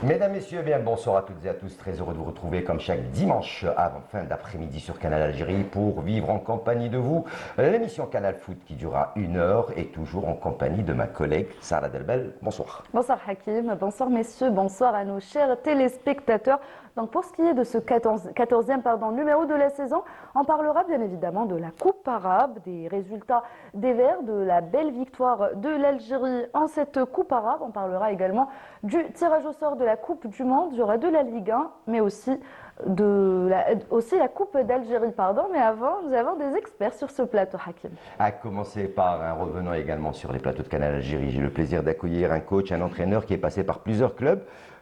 Mesdames, Messieurs, bien le bonsoir à toutes et à tous. Très heureux de vous retrouver comme chaque dimanche à fin d'après-midi sur Canal Algérie pour vivre en compagnie de vous l'émission Canal Foot qui durera 1 heure et toujours en compagnie de ma collègue Sarah Delbel. Bonsoir. Bonsoir Hakim, bonsoir messieurs, bonsoir à nos chers téléspectateurs. Donc pour ce qui est de ce 14e numéro de la saison, on parlera bien évidemment de la Coupe arabe, des résultats des Verts, de la belle victoire de l'Algérie en cette Coupe arabe. On parlera également du tirage au sort de la Coupe du Monde, il y aura de la Ligue 1, mais aussi la Coupe d'Algérie. Mais avant, nous avons des experts sur ce plateau, Hakim. À commencer par un revenant également sur les plateaux de Canal Algérie. J'ai le plaisir d'accueillir un coach, un entraîneur qui est passé par plusieurs clubs.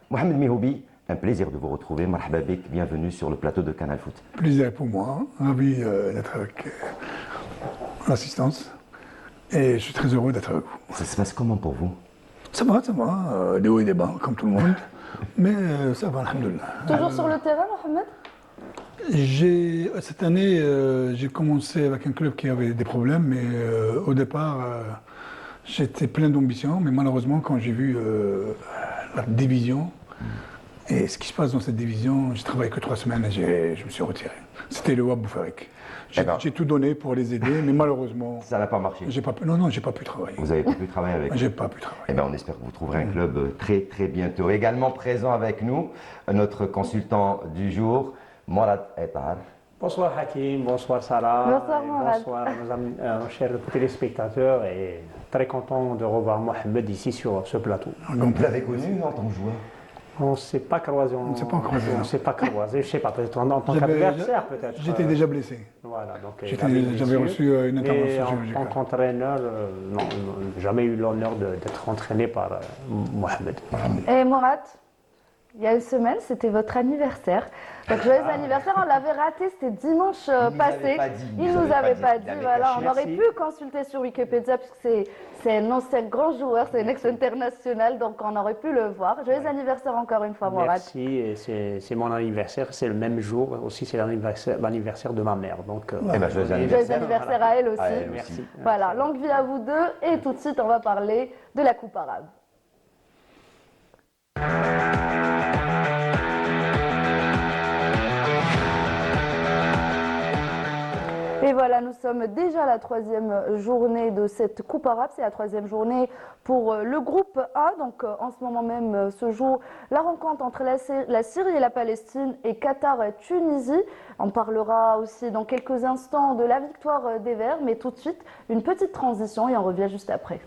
Mohamed Mihoubi, un plaisir de vous retrouver. Marhaba bik, bienvenue sur le plateau de Canal Foot. Plaisir pour moi, ravi d'être avec l'assistance. Et je suis très heureux d'être avec vous. Ça se passe comment pour vous? Ça va, des hauts et des bas, comme tout le monde. Mais ça va, alhamdoulilah. Toujours sur le terrain, Mohamed? Cette année, j'ai commencé avec un club qui avait des problèmes, mais au départ, j'étais plein d'ambition. Mais malheureusement, quand j'ai vu la division et ce qui se passe dans cette division, j'ai travaillé que 3 semaines et je me suis retiré. C'était le Wahb Boufarik. J'ai tout donné pour les aider, mais malheureusement, ça n'a pas marché. J'ai pas pu travailler. Vous n'avez pas pu travailler avec eux? J'ai pas pu travailler. Eh bien, on espère que vous trouverez un club très très bientôt. Également présent avec nous, notre consultant du jour, Morad Etar. Bonsoir Hakim, bonsoir Sarah. Bonsoir Morad. Bonsoir nos chers téléspectateurs et très content de revoir Mohamed ici sur ce plateau. Vous l'avez connu en tant que joueur? On ne s'est pas croisé. On ne s'est pas croisé. On ne s'est pas croisé. Je ne sais pas, peut-être en tant qu'adversaire peut-être. J'étais déjà blessé. Voilà, donc j'avais reçu une intervention chirurgicale. En tant qu'entraîneur, non, jamais eu l'honneur d'être entraîné par Mohamed. Et Morad, il y a une semaine, c'était votre anniversaire. Donc joyeux anniversaire, on l'avait raté, c'était dimanche passé. Il nous avait pas dit, voilà, on aurait pu consulter sur Wikipédia puisque c'est un ancien grand joueur, c'est un ex-international, donc on aurait pu le voir. Joyeux anniversaire encore une fois, Morad. Merci, et c'est mon anniversaire, c'est le même jour aussi, c'est l'anniversaire de ma mère. Donc, joyeux anniversaire à elle aussi. Merci. Voilà, longue vie à vous deux et tout de suite on va parler de la Coupe arabe. Et voilà, nous sommes déjà à la 3e journée de cette Coupe arabe. C'est la 3e journée pour le groupe A. Donc en ce moment même se joue la rencontre entre la Syrie et la Palestine et Qatar-Tunisie. On parlera aussi dans quelques instants de la victoire des Verts. Mais tout de suite, une petite transition et on revient juste après.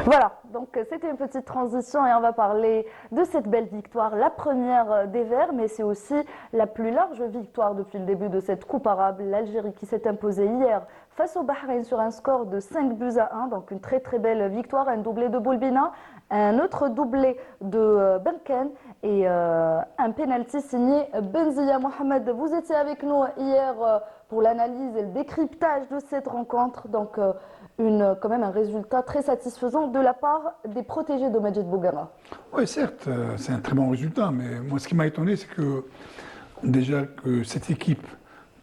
Voilà, donc c'était une petite transition et on va parler de cette belle victoire, la première des Verts, mais c'est aussi la plus large victoire depuis le début de cette Coupe arabe. L'Algérie qui s'est imposée hier face au Bahreïn sur un score de 5-1, donc une très très belle victoire, un doublé de Boulbina, un autre doublé de Berkane et un penalty signé Benzia. Mohamed, vous étiez avec nous hier pour l'analyse et le décryptage de cette rencontre, donc quand même un résultat très satisfaisant de la part des protégés de Majid Bouguera. Oui, certes, c'est un très bon résultat, mais moi, ce qui m'a étonné, c'est que déjà que cette équipe,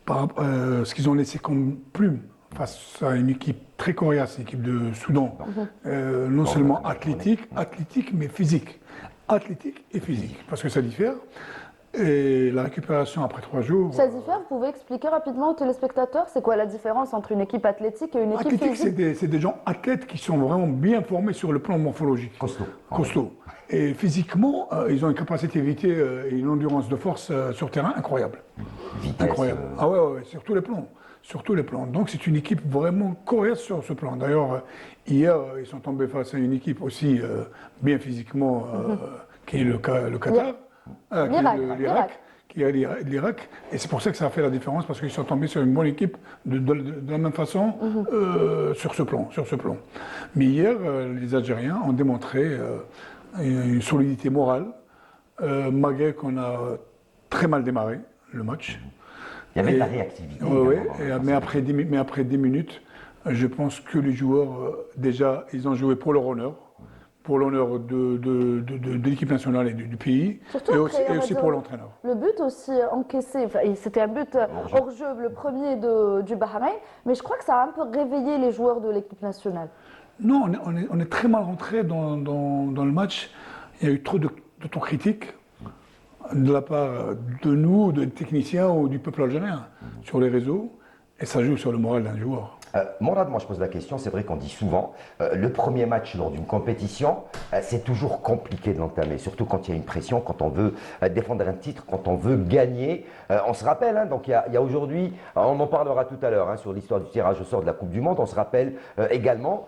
ce qu'ils ont laissé comme plume face à une équipe très coriace, l'équipe de Soudan, non seulement athlétique, mais physique. Athlétique et physique, parce que ça diffère. Et la récupération après 3 jours. Ça diffère, vous pouvez expliquer rapidement aux téléspectateurs, c'est quoi la différence entre une équipe athlétique et une équipe athlétique, physique? c'est des gens athlètes qui sont vraiment bien formés sur le plan morphologique. Costaud. Et physiquement, ils ont une capacité de vitesse et une endurance de force sur terrain incroyable. Vitesse. Incroyable. Ah ouais, sur tous les plans. Sur tous les plans. Donc c'est une équipe vraiment coriace sur ce plan. D'ailleurs, hier, ils sont tombés face à une équipe aussi bien physiquement, qui est le Qatar. L'Irak. Et c'est pour ça que ça a fait la différence, parce qu'ils sont tombés sur une bonne équipe de la même façon sur ce plan. Mais hier, les Algériens ont démontré une solidité morale, malgré qu'on a très mal démarré le match. Il y avait de la réactivité. Mais après 10 minutes, je pense que les joueurs, déjà, ils ont joué pour leur honneur. Pour l'honneur de l'équipe nationale et du pays, surtout et aussi pour l'entraîneur. Le but aussi encaissé, c'était un but hors jeu, le premier du Bahreïn, mais je crois que ça a un peu réveillé les joueurs de l'équipe nationale. Non, on est très mal rentré dans le match. Il y a eu trop d'autocritique de la part de nous, des techniciens ou du peuple algérien sur les réseaux, et ça joue sur le moral d'un joueur. Morad, moi je pose la question, c'est vrai qu'on dit souvent, le premier match lors d'une compétition, c'est toujours compliqué de l'entamer, surtout quand il y a une pression, quand on veut défendre un titre, quand on veut gagner. On se rappelle, donc il y a aujourd'hui, on en parlera tout à l'heure sur l'histoire du tirage au sort de la Coupe du Monde, on se rappelle également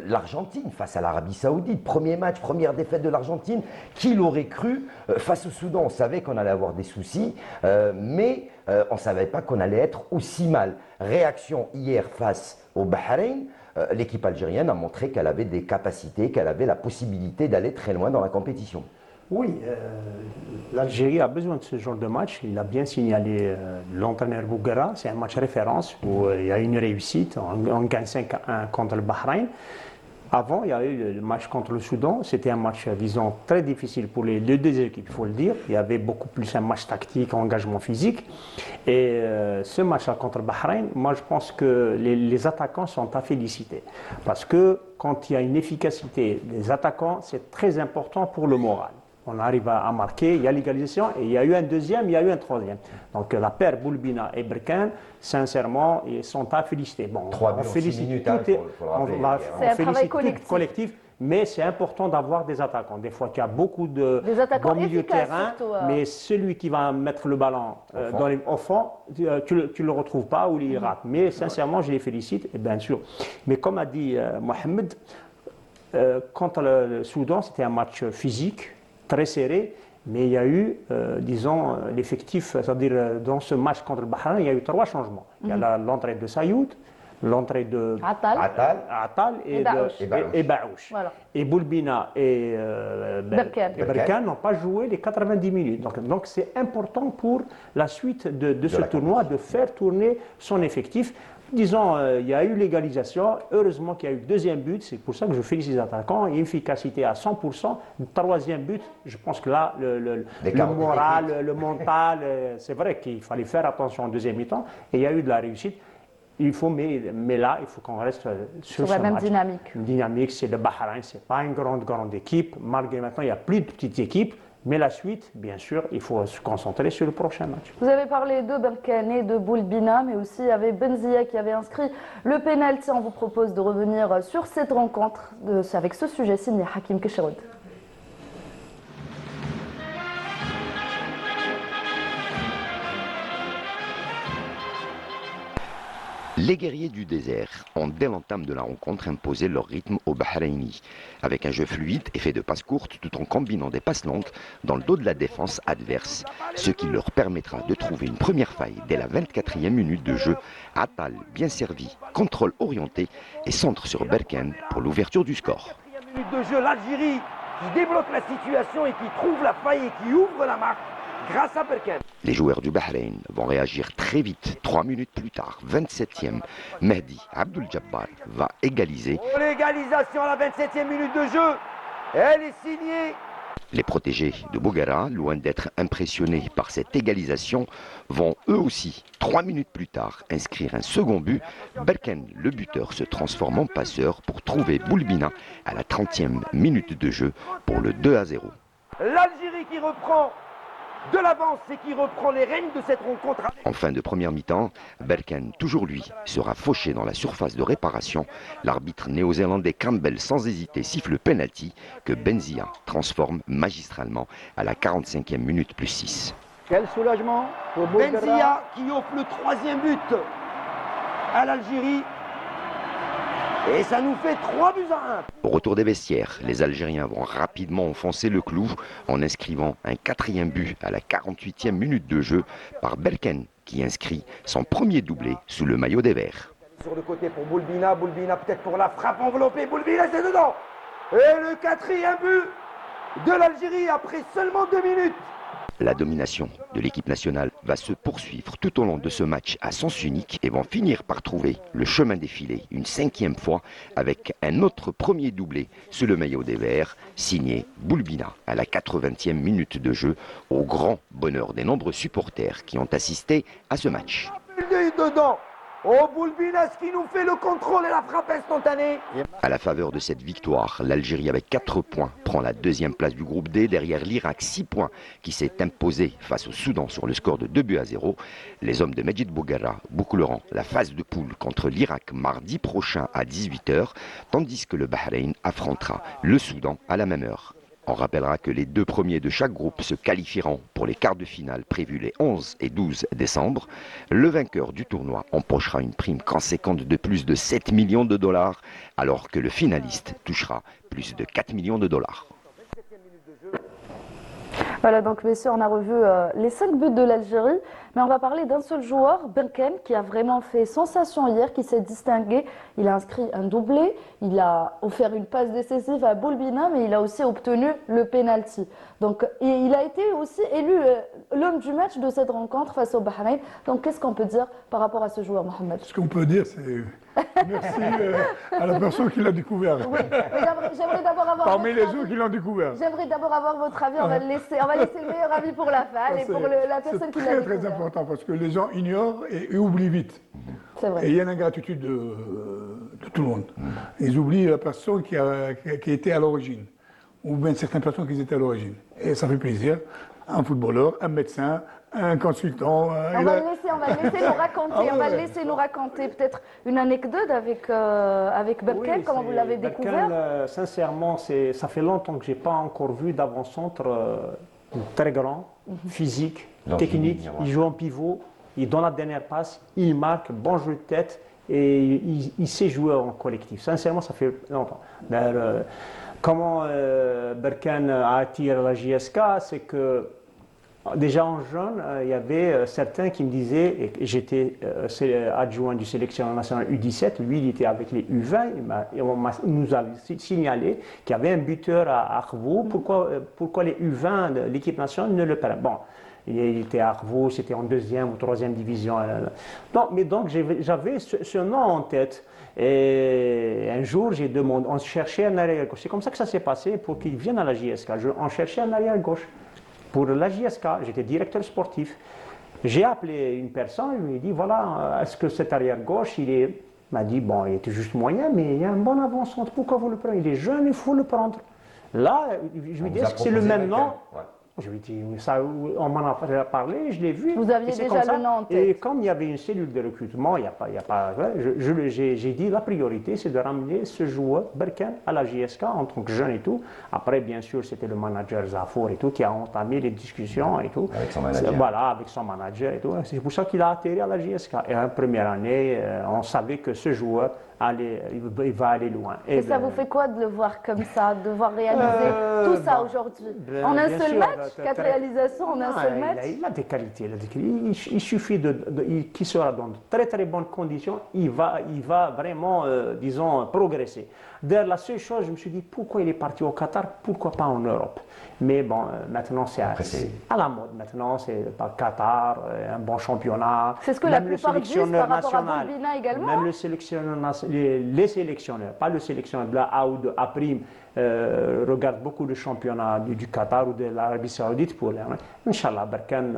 l'Argentine face à l'Arabie Saoudite, premier match, première défaite de l'Argentine, qui l'aurait cru face au Soudan, on savait qu'on allait avoir des soucis, mais on ne savait pas qu'on allait être aussi mal. Réaction hier face au Bahreïn, l'équipe algérienne a montré qu'elle avait des capacités, qu'elle avait la possibilité d'aller très loin dans la compétition. Oui, l'Algérie a besoin de ce genre de match. Il a bien signalé l'entraîneur Bouguera. C'est un match référence où il y a une réussite. On gagne 5-1 contre le Bahreïn. Avant, il y a eu le match contre le Soudan. C'était un match, disons, très difficile pour les deux équipes, il faut le dire. Il y avait beaucoup plus un match tactique, engagement physique. Et ce match-là contre le Bahreïn, moi, je pense que les attaquants sont à féliciter. Parce que quand il y a une efficacité des attaquants, c'est très important pour le moral. On arrive à marquer, il y a l'égalisation, et il y a eu un deuxième, il y a eu un troisième. Donc la paire Boulbina et Berkane, sincèrement, ils sont à féliciter. Bon, 3 buts en 6 minutes, on félicite tout collectif, mais c'est important d'avoir des attaquants. Des fois, il y a beaucoup de bons milieu de terrain, surtout, mais celui qui va mettre le ballon au fond, tu ne le retrouves pas ou il rate. Mais sincèrement, je les félicite, et bien sûr. Mais comme a dit Mohamed, contre le Soudan, c'était un match physique, très serré, mais il y a eu, disons, l'effectif, c'est-à-dire dans ce match contre le Bahreïn, il y a eu 3 changements. Il y a l'entrée de Sayoud, l'entrée de Attal et Baouch. Voilà. Et Boulbina et Berkane n'ont pas joué les 90 minutes. Donc c'est important pour la suite de ce tournoi de faire tourner son effectif. Disons, il y a eu l'égalisation. Heureusement qu'il y a eu le deuxième but. C'est pour ça que je félicite les attaquants. Il y a une efficacité à 100%. Le troisième but, je pense que là, le moral, le mental, c'est vrai qu'il fallait faire attention en deuxième mi-temps. Et il y a eu de la réussite. Mais là, il faut qu'on reste sur la même match. dynamique. Une dynamique, c'est le Bahreïn, ce n'est pas une grande équipe. Malgré maintenant, il n'y a plus de petites équipes. Mais la suite, bien sûr, il faut se concentrer sur le prochain match. Vous avez parlé de Berkane et de Boulbina, mais aussi il y avait Benzia qui avait inscrit le pénalty. On vous propose de revenir sur cette rencontre avec ce sujet signé Hakim Kesheroud. Les guerriers du désert ont dès l'entame de la rencontre imposé leur rythme aux Bahrainis, avec un jeu fluide et fait de passes courtes tout en combinant des passes longues dans le dos de la défense adverse, ce qui leur permettra de trouver une première faille dès la 24e minute de jeu. Attal bien servi, contrôle orienté et centre sur Berkane pour l'ouverture du score. 4e minute de jeu, l'Algérie qui débloque la situation et qui trouve la faille et qui ouvre la marque grâce à Berkane. Les joueurs du Bahreïn vont réagir très vite. 3 minutes plus tard, 27e, Mehdi Abdul Jabbar va égaliser. L'égalisation à la 27e minute de jeu, elle est signée. Les protégés de Bouguera, loin d'être impressionnés par cette égalisation, vont eux aussi, 3 minutes plus tard, inscrire un second but. Berkane, le buteur, se transforme en passeur pour trouver Boulbina à la 30e minute de jeu pour le 2-0. L'Algérie qui reprend de l'avance et qui reprend les rênes de cette rencontre. En fin de première mi-temps, Berkane, toujours lui, sera fauché dans la surface de réparation. L'arbitre néo-zélandais Campbell, sans hésiter, siffle le penalty que Benzia transforme magistralement à la 45e minute plus 6. Quel soulagement pour Bouguera. Benzia qui offre le 3e but à l'Algérie. Et ça nous fait 3 buts à 1. Au retour des vestiaires, les Algériens vont rapidement enfoncer le clou en inscrivant un 4e but à la 48e minute de jeu par Berkane qui inscrit son premier doublé sous le maillot des Verts. Sur le côté pour Boulbina, Boulbina peut-être pour la frappe enveloppée, Boulbina c'est dedans. Et le 4e but de l'Algérie après seulement 2 minutes. La domination de l'équipe nationale va se poursuivre tout au long de ce match à sens unique et vont finir par trouver le chemin défilé une 5e fois avec un autre premier doublé sous le maillot des Verts, signé Boulbina à la 80e minute de jeu, au grand bonheur des nombreux supporters qui ont assisté à ce match. Dedans. Oh Boulbina, ce qui nous fait le contrôle et la frappe instantanée. À la faveur de cette victoire, l'Algérie avec 4 points prend la 2e place du groupe D derrière l'Irak 6 points qui s'est imposé face au Soudan sur le score de 2-0. Les hommes de Medjid Bouguera boucleront la phase de poule contre l'Irak mardi prochain à 18h, tandis que le Bahreïn affrontera le Soudan à la même heure. On rappellera que les 2 premiers de chaque groupe se qualifieront pour les quarts de finale prévus les 11 et 12 décembre. Le vainqueur du tournoi empochera une prime conséquente de plus de 7 millions de dollars, alors que le finaliste touchera plus de 4 millions de dollars. Voilà, donc messieurs, on a revu les 5 buts de l'Algérie, mais on va parler d'un seul joueur, Berkane, qui a vraiment fait sensation hier, qui s'est distingué. Il a inscrit un doublé, il a offert une passe décisive à Boulbina, mais il a aussi obtenu le penalty. Donc, et il a été aussi élu l'homme du match de cette rencontre face au Bahreïn. Donc, qu'est-ce qu'on peut dire par rapport à ce joueur, Mohamed? Ce qu'on peut dire, c'est merci à la personne qui l'a découvert. Oui, mais j'aimerais d'abord avoir Parmi votre les avis. autres qui l'ont découvert. J'aimerais d'abord avoir votre avis. On va laisser le meilleur avis pour la fan et pour la personne qui l'a C'est découvert. très important parce que les gens ignorent et oublient vite. C'est Et vrai. il y a une ingratitude de tout le monde. Ils oublient la personne qui était à l'origine, ou bien certaines personnes qui étaient à l'origine. Et ça fait plaisir. Un footballeur, un médecin, un consultant. On va le laisser nous raconter. Ah ouais, On va le ouais. laisser nous raconter peut-être une anecdote avec Berkane, Oui, comment vous l'avez Berkane, découvert. sincèrement, ça fait longtemps que je n'ai pas encore vu d'avant-centre très grand, physique, Longiligne, technique. ouais. Il joue en pivot, il donne la dernière passe, il marque, bon jeu de tête et il sait jouer en collectif. Sincèrement, ça fait longtemps. D'ailleurs, comment Berkane a attiré la JSK, c'est que déjà en jeune, il y avait certains qui me disaient, et j'étais adjoint du sélectionneur national U17, lui il était avec les U20, il nous a signalé qu'il y avait un buteur à Arvaux, pourquoi les U20 de l'équipe nationale ne le permettent. Bon, il était à Arvaux, c'était en 2e ou 3e division. Non, mais donc j'avais ce nom en tête. Et un jour, j'ai demandé, on cherchait un arrière gauche. C'est comme ça que ça s'est passé pour qu'il vienne à la JSK. On cherchait un arrière gauche. Pour la JSK, j'étais directeur sportif. J'ai appelé une personne, je lui ai dit, voilà, est-ce que cet arrière-gauche, il m'a dit, bon, il était juste moyen, mais il y a un bon avant-centre, pourquoi vous le prenez? Il est jeune, il faut le prendre. Là, je lui dis, est-ce que c'est le même nom? Je lui ai dit, ça, on m'en a parlé, je l'ai vu. Vous aviez et c'est déjà comme ça. le nom en tête. Et comme il y avait une cellule de recrutement, il y a pas, j'ai dit la priorité, c'est de ramener ce joueur, Berkane, à la JSK en tant que jeune et tout. Après, bien sûr, c'était le manager Zafour et tout qui a entamé les discussions et tout. Avec son manager. Voilà, avec son manager et tout. C'est pour ça qu'il a atterri à la JSK. Et en première année, on savait que ce joueur il va aller loin. Et ça vous fait quoi de le voir comme ça, de voir réaliser tout ça aujourd'hui? En un bien seul sûr, match, 4 réalisations en un seul match? Il a des qualités. Il suffit qu'il sera dans de très très bonnes conditions, il va vraiment, disons, progresser. D'ailleurs, la seule chose, je me suis dit, pourquoi il est parti au Qatar, pourquoi pas en Europe? Mais bon, maintenant c'est à la mode. Maintenant, c'est pas Qatar, un bon championnat. C'est ce que la plupart disent par rapport à Boulbina également. Même le sélectionneur, les sélectionneurs, pas le sélectionneur de la A ou de A', regardent beaucoup de championnats du Qatar ou de l'Arabie Saoudite pour les. Inch'Allah, Berkane,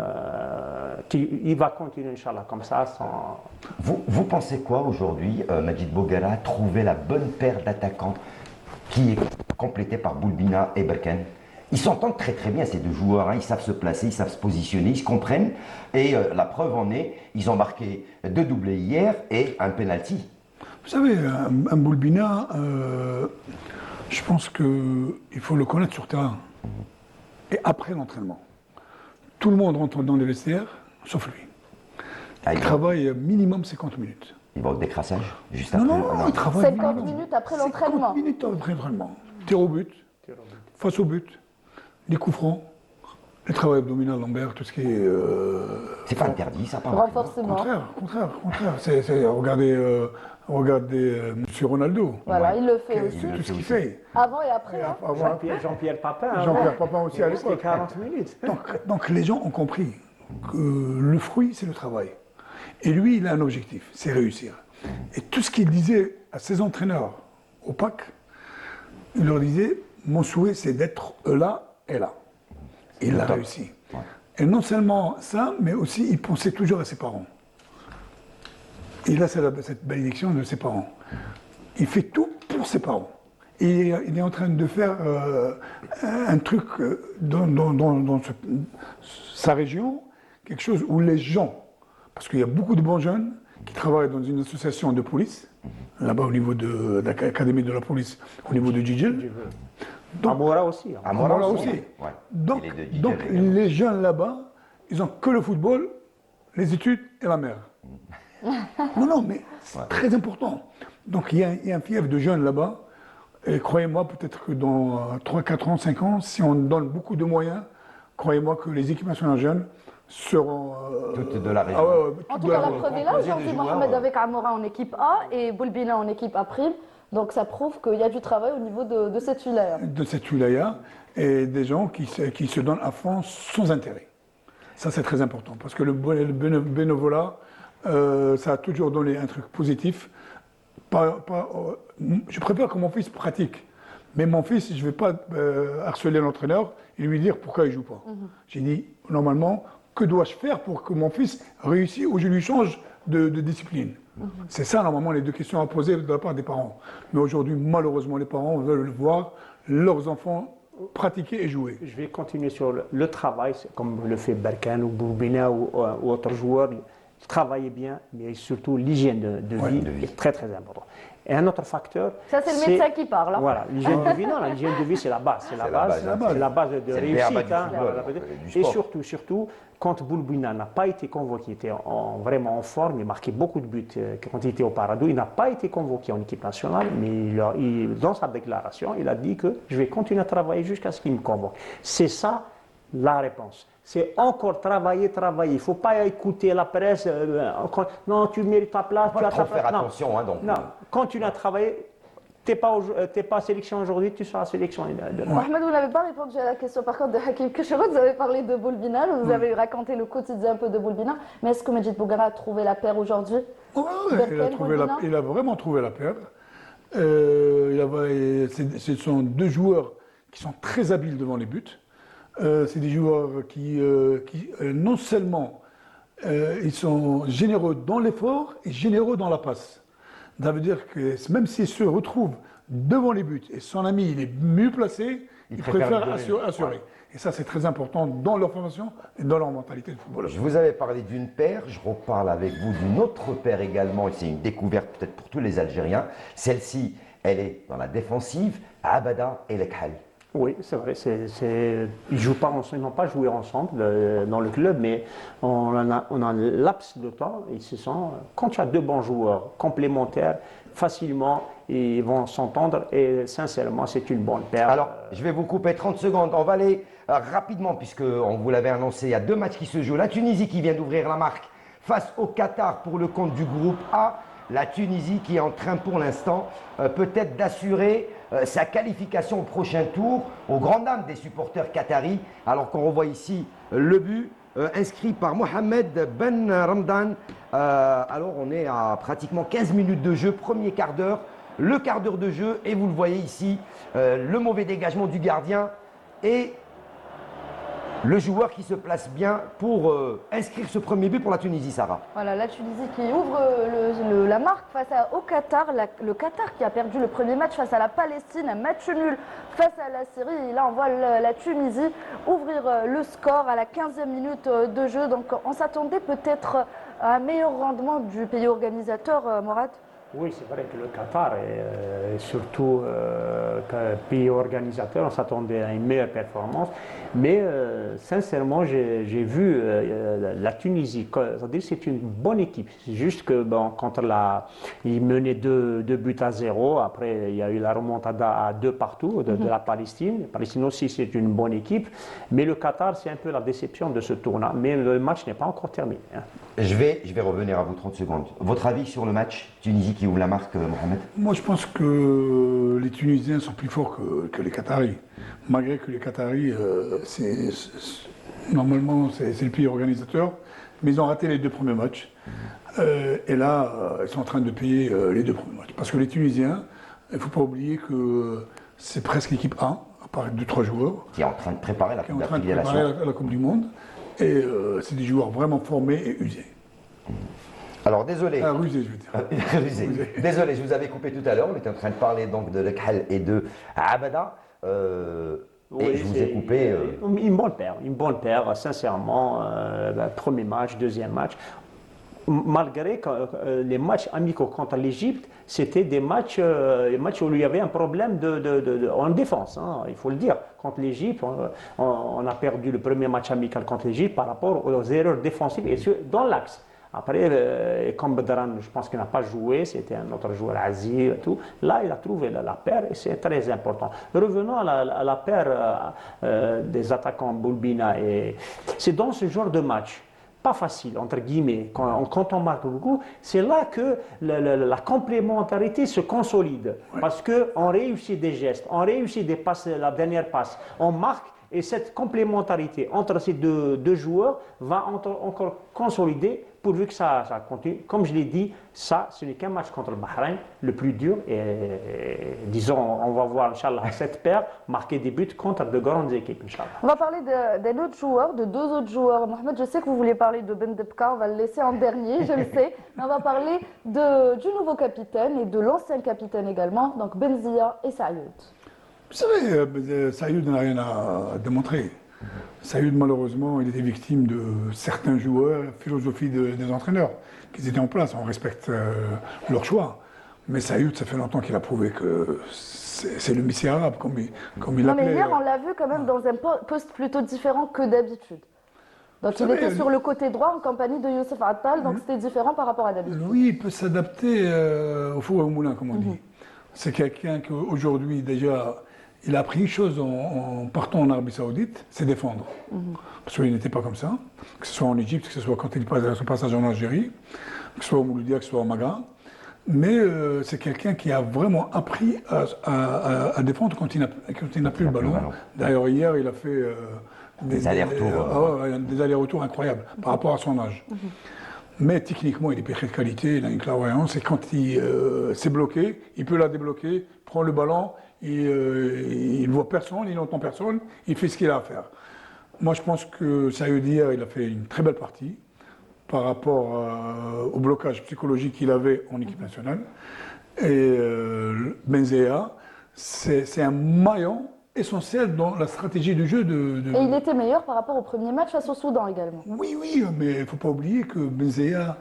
il va continuer, Inch'Allah, comme ça. Sans... Vous pensez quoi aujourd'hui, Majid Bouguerra, trouver la bonne paire d'attaquants qui est complétée par Boulbina et Berkane? Ils s'entendent très très bien ces deux joueurs, hein. Ils savent se placer, ils savent se positionner, ils se comprennent. Et la preuve en est, ils ont marqué 2 doublés hier et un penalty. Vous savez, un Boulbina, je pense qu'il faut le connaître sur terrain. Et après l'entraînement. Tout le monde rentre dans les vestiaires, sauf lui. Il travaille minimum 50 minutes. Il va au décrassage juste Non, après. non, il travaille 50 minutes après l'entraînement. 50 minutes après l'entraînement. Tir au but, face au but, les coups francs, le travail abdominal lombaire, tout ce qui est... C'est pas interdit, ça, pas Renforcement. Contraire. Regardez M. Ronaldo. Voilà, il le fait aussi. Tout ce qu'il fait. Avant et après. Hein. Jean-Pierre Papin. Jean-Pierre Papin aussi à C'était l'époque. 40 minutes. Donc les gens ont compris que le fruit, c'est le travail. Et lui, il a un objectif, c'est réussir. Et tout ce qu'il disait à ses entraîneurs au PAC, il leur disait, mon souhait, c'est d'être là et là. Et il l'a réussi. Ouais. Et non seulement ça, mais aussi, il pensait toujours à ses parents. Et là, c'est cette bénédiction de ses parents. Il fait tout pour ses parents. Et il est en train de faire un truc dans sa région, quelque chose où les gens, parce qu'il y a beaucoup de bons jeunes qui travaillent dans une association de police, là-bas au niveau de l'académie de la police, au niveau de Djidjel. Amora aussi. Amora aussi. Ouais. Donc les jeunes là-bas, ils n'ont que le football, les études et la mer. Non, mais c'est très important. Donc il y a un fief de jeunes là-bas. Et croyez-moi, peut-être que dans 3, 4 ans, 5 ans, si on donne beaucoup de moyens, croyez-moi que les équipes nationales jeunes seront... toutes de la région. En tout cas, la preuve est là. Aujourd'hui, Mohamed avec Amora en équipe A et Boulbina en équipe A'. Donc ça prouve qu'il y a du travail au niveau de cette wilaya. De cette wilaya, et des gens qui se donnent à fond sans intérêt. Ça, c'est très important, parce que le bénévolat, ça a toujours donné un truc positif. Je préfère que mon fils pratique. Mais mon fils, je ne vais pas harceler l'entraîneur et lui dire pourquoi il ne joue pas. J'ai dit, normalement, que dois-je faire pour que mon fils réussisse ou je lui change de discipline? C'est ça, normalement, les deux questions à poser de la part des parents. Mais aujourd'hui, malheureusement, les parents veulent voir leurs enfants pratiquer et jouer. Je vais continuer sur le travail, comme le fait Berkane ou Boulbina ou autres joueurs. Travailler bien, mais surtout l'hygiène de vie est très très important. Et un autre facteur. Ça, c'est le médecin qui parle. Hein. Voilà, l'hygiène de vie, non, l'hygiène de vie, c'est la base. C'est la base de réussite. Et surtout, quand Boulbina n'a pas été convoqué, il était vraiment en forme, il marquait beaucoup de buts quand il était au Paradou, il n'a pas été convoqué en équipe nationale, mais dans sa déclaration, il a dit que je vais continuer à travailler jusqu'à ce qu'il me convoque. C'est ça la réponse. C'est encore travailler. Il ne faut pas écouter la presse. Non, tu mérites ta place. Tu vas trop faire attention. Donc. Non, continue à travailler. Tu n'es pas sélection aujourd'hui, tu seras sélection demain. Mohamed, vous n'avez pas répondu à la question par contre de Hakim Keshero. Vous avez parlé de Boulbina, vous avez raconté le quotidien un peu de Boulbina. Mais est-ce que Majid Bouguerra a trouvé la paire aujourd'hui? Il a vraiment trouvé la paire. Ce sont deux joueurs qui sont très habiles devant les buts. C'est des joueurs qui non seulement ils sont généreux dans l'effort et généreux dans la passe. Ça veut dire que même s'il se retrouve devant les buts et son ami il est mieux placé, ils préfèrent préfèrent donner. assurer. Et ça, c'est très important dans leur formation et dans leur mentalité de footballeur. Je vous avais parlé d'une paire, je reparle avec vous d'une autre paire également, et c'est une découverte peut-être pour tous les Algériens. Celle-ci, elle est dans la défensive, Abada et Lekhali. Oui, c'est vrai. Ils n'ont pas joué ensemble dans le club, mais on a un laps de temps. Ils se sont, quand tu as deux bons joueurs complémentaires, facilement, ils vont s'entendre. Et sincèrement, c'est une bonne paire. Alors, je vais vous couper 30 secondes. On va aller rapidement, puisque on vous l'avait annoncé, il y a deux matchs qui se jouent. La Tunisie qui vient d'ouvrir la marque face au Qatar pour le compte du groupe A. La Tunisie qui est en train pour l'instant peut-être d'assurer sa qualification au prochain tour, aux grandes dames des supporters qataris, alors qu'on revoit ici le but inscrit par Mohamed Ben Ramdan. Alors on est à pratiquement 15 minutes de jeu, premier quart d'heure, le quart d'heure de jeu, et vous le voyez ici, le mauvais dégagement du gardien et le joueur qui se place bien pour inscrire ce premier but pour la Tunisie, Sarah. Voilà, la Tunisie qui ouvre la marque face au Qatar. Le Qatar qui a perdu le premier match face à la Palestine, un match nul face à la Syrie. Et là, on voit la Tunisie ouvrir le score à la 15e minute de jeu. Donc, on s'attendait peut-être à un meilleur rendement du pays organisateur, Morad. Oui, c'est vrai que le Qatar est surtout pays organisateur, on s'attendait à une meilleure performance. Mais sincèrement, j'ai vu la Tunisie, c'est-à-dire c'est une bonne équipe. C'est juste que ils menaient 2 buts à 0. Après, il y a eu la remontada à 2 partout de la Palestine. La Palestine aussi, c'est une bonne équipe. Mais le Qatar, c'est un peu la déception de ce tournoi. Mais le match n'est pas encore terminé. Hein. Je vais revenir à vous 30 secondes. Votre avis sur le match Tunisie qui ouvre la marque, Mohamed? Moi, je pense que les Tunisiens sont plus forts que les Qataris. Malgré que les Qataris, normalement, c'est le pays organisateur, mais ils ont raté les 2 premiers matchs. Et là, ils sont en train de payer les 2 premiers matchs. Parce que les Tunisiens, il ne faut pas oublier que c'est presque l'équipe A, à part 2-3 joueurs, Qui est en train de préparer la qui est Coupe en train de d'Afrique des préparer Nations. la Coupe du Monde. Et c'est des joueurs vraiment formés et usés. Alors, désolé. Rusés, je veux dire. Rusé. Désolé, je vous avais coupé tout à l'heure. On était en train de parler donc de Lekhal et de Abada. Et je vous ai coupé. Une bonne paire, sincèrement. Premier match, deuxième match. Malgré que les matchs amicaux contre l'Égypte, c'était des matchs où il y avait un problème en défense, hein, il faut le dire. Contre l'Égypte, on a perdu le premier match amical contre l'Égypte par rapport aux erreurs défensives et dans l'axe. Après, comme Bedran, je pense qu'il n'a pas joué, c'était un autre joueur, Aziz et tout. Là, il a trouvé la paire et c'est très important. Revenons à la paire des attaquants Boulbina. C'est dans ce genre de match, pas facile, entre guillemets, quand on marque beaucoup, c'est là que la complémentarité se consolide. Ouais. Parce qu'on réussit des gestes, on réussit des passes, la dernière passe, on marque. Et cette complémentarité entre ces deux joueurs va encore consolider pourvu que ça continue. Comme je l'ai dit, ça, ce n'est qu'un match contre le Bahreïn, le plus dur. Et disons, on va voir, Inch'Allah, cette paire marquer des buts contre de grandes équipes, Inch'Allah. On va parler d'un autre joueur, de 2 autres joueurs. Mohamed, je sais que vous voulez parler de Ben Debka, on va le laisser en dernier, je le sais. Mais on va parler du nouveau capitaine et de l'ancien capitaine également, donc Benzia et Sayoud. Vous savez, Sayoud n'a rien à démontrer. Sayoud, malheureusement, il était victime de certains joueurs, la philosophie des entraîneurs qui étaient en place. On respecte leur choix. Mais Sayoud, ça fait longtemps qu'il a prouvé que c'est le Messie arabe, comme il l'appelait. Mais hier, on l'a vu quand même dans un poste plutôt différent que d'habitude. Donc il était sur le côté droit en compagnie de Youssef Attal, donc c'était différent par rapport à d'habitude. Lui, il peut s'adapter au four et au moulin, comme on dit. C'est quelqu'un qu'aujourd'hui, déjà, il a appris une chose en partant en Arabie Saoudite, c'est défendre. Parce qu'il n'était pas comme ça, que ce soit en Égypte, que ce soit quand il passe son passage en Algérie, que ce soit au Mouloudia, que ce soit au Magra. Mais c'est quelqu'un qui a vraiment appris à défendre quand il n'a plus le ballon. D'ailleurs, hier, il a fait des allers-retours incroyables par rapport à son âge. Mais techniquement, il est de qualité, il a une clairvoyance. Et quand il s'est bloqué, il peut la débloquer, prend le ballon, il ne voit personne, il n'entend personne, il fait ce qu'il a à faire. Moi, je pense que Sayoud hier, il a fait une très belle partie par rapport au blocage psychologique qu'il avait en équipe nationale. Et Benzia, c'est un maillon essentiel dans la stratégie du jeu Et il était meilleur par rapport au premier match face au Soudan également. Oui, oui, mais il ne faut pas oublier que Benzema,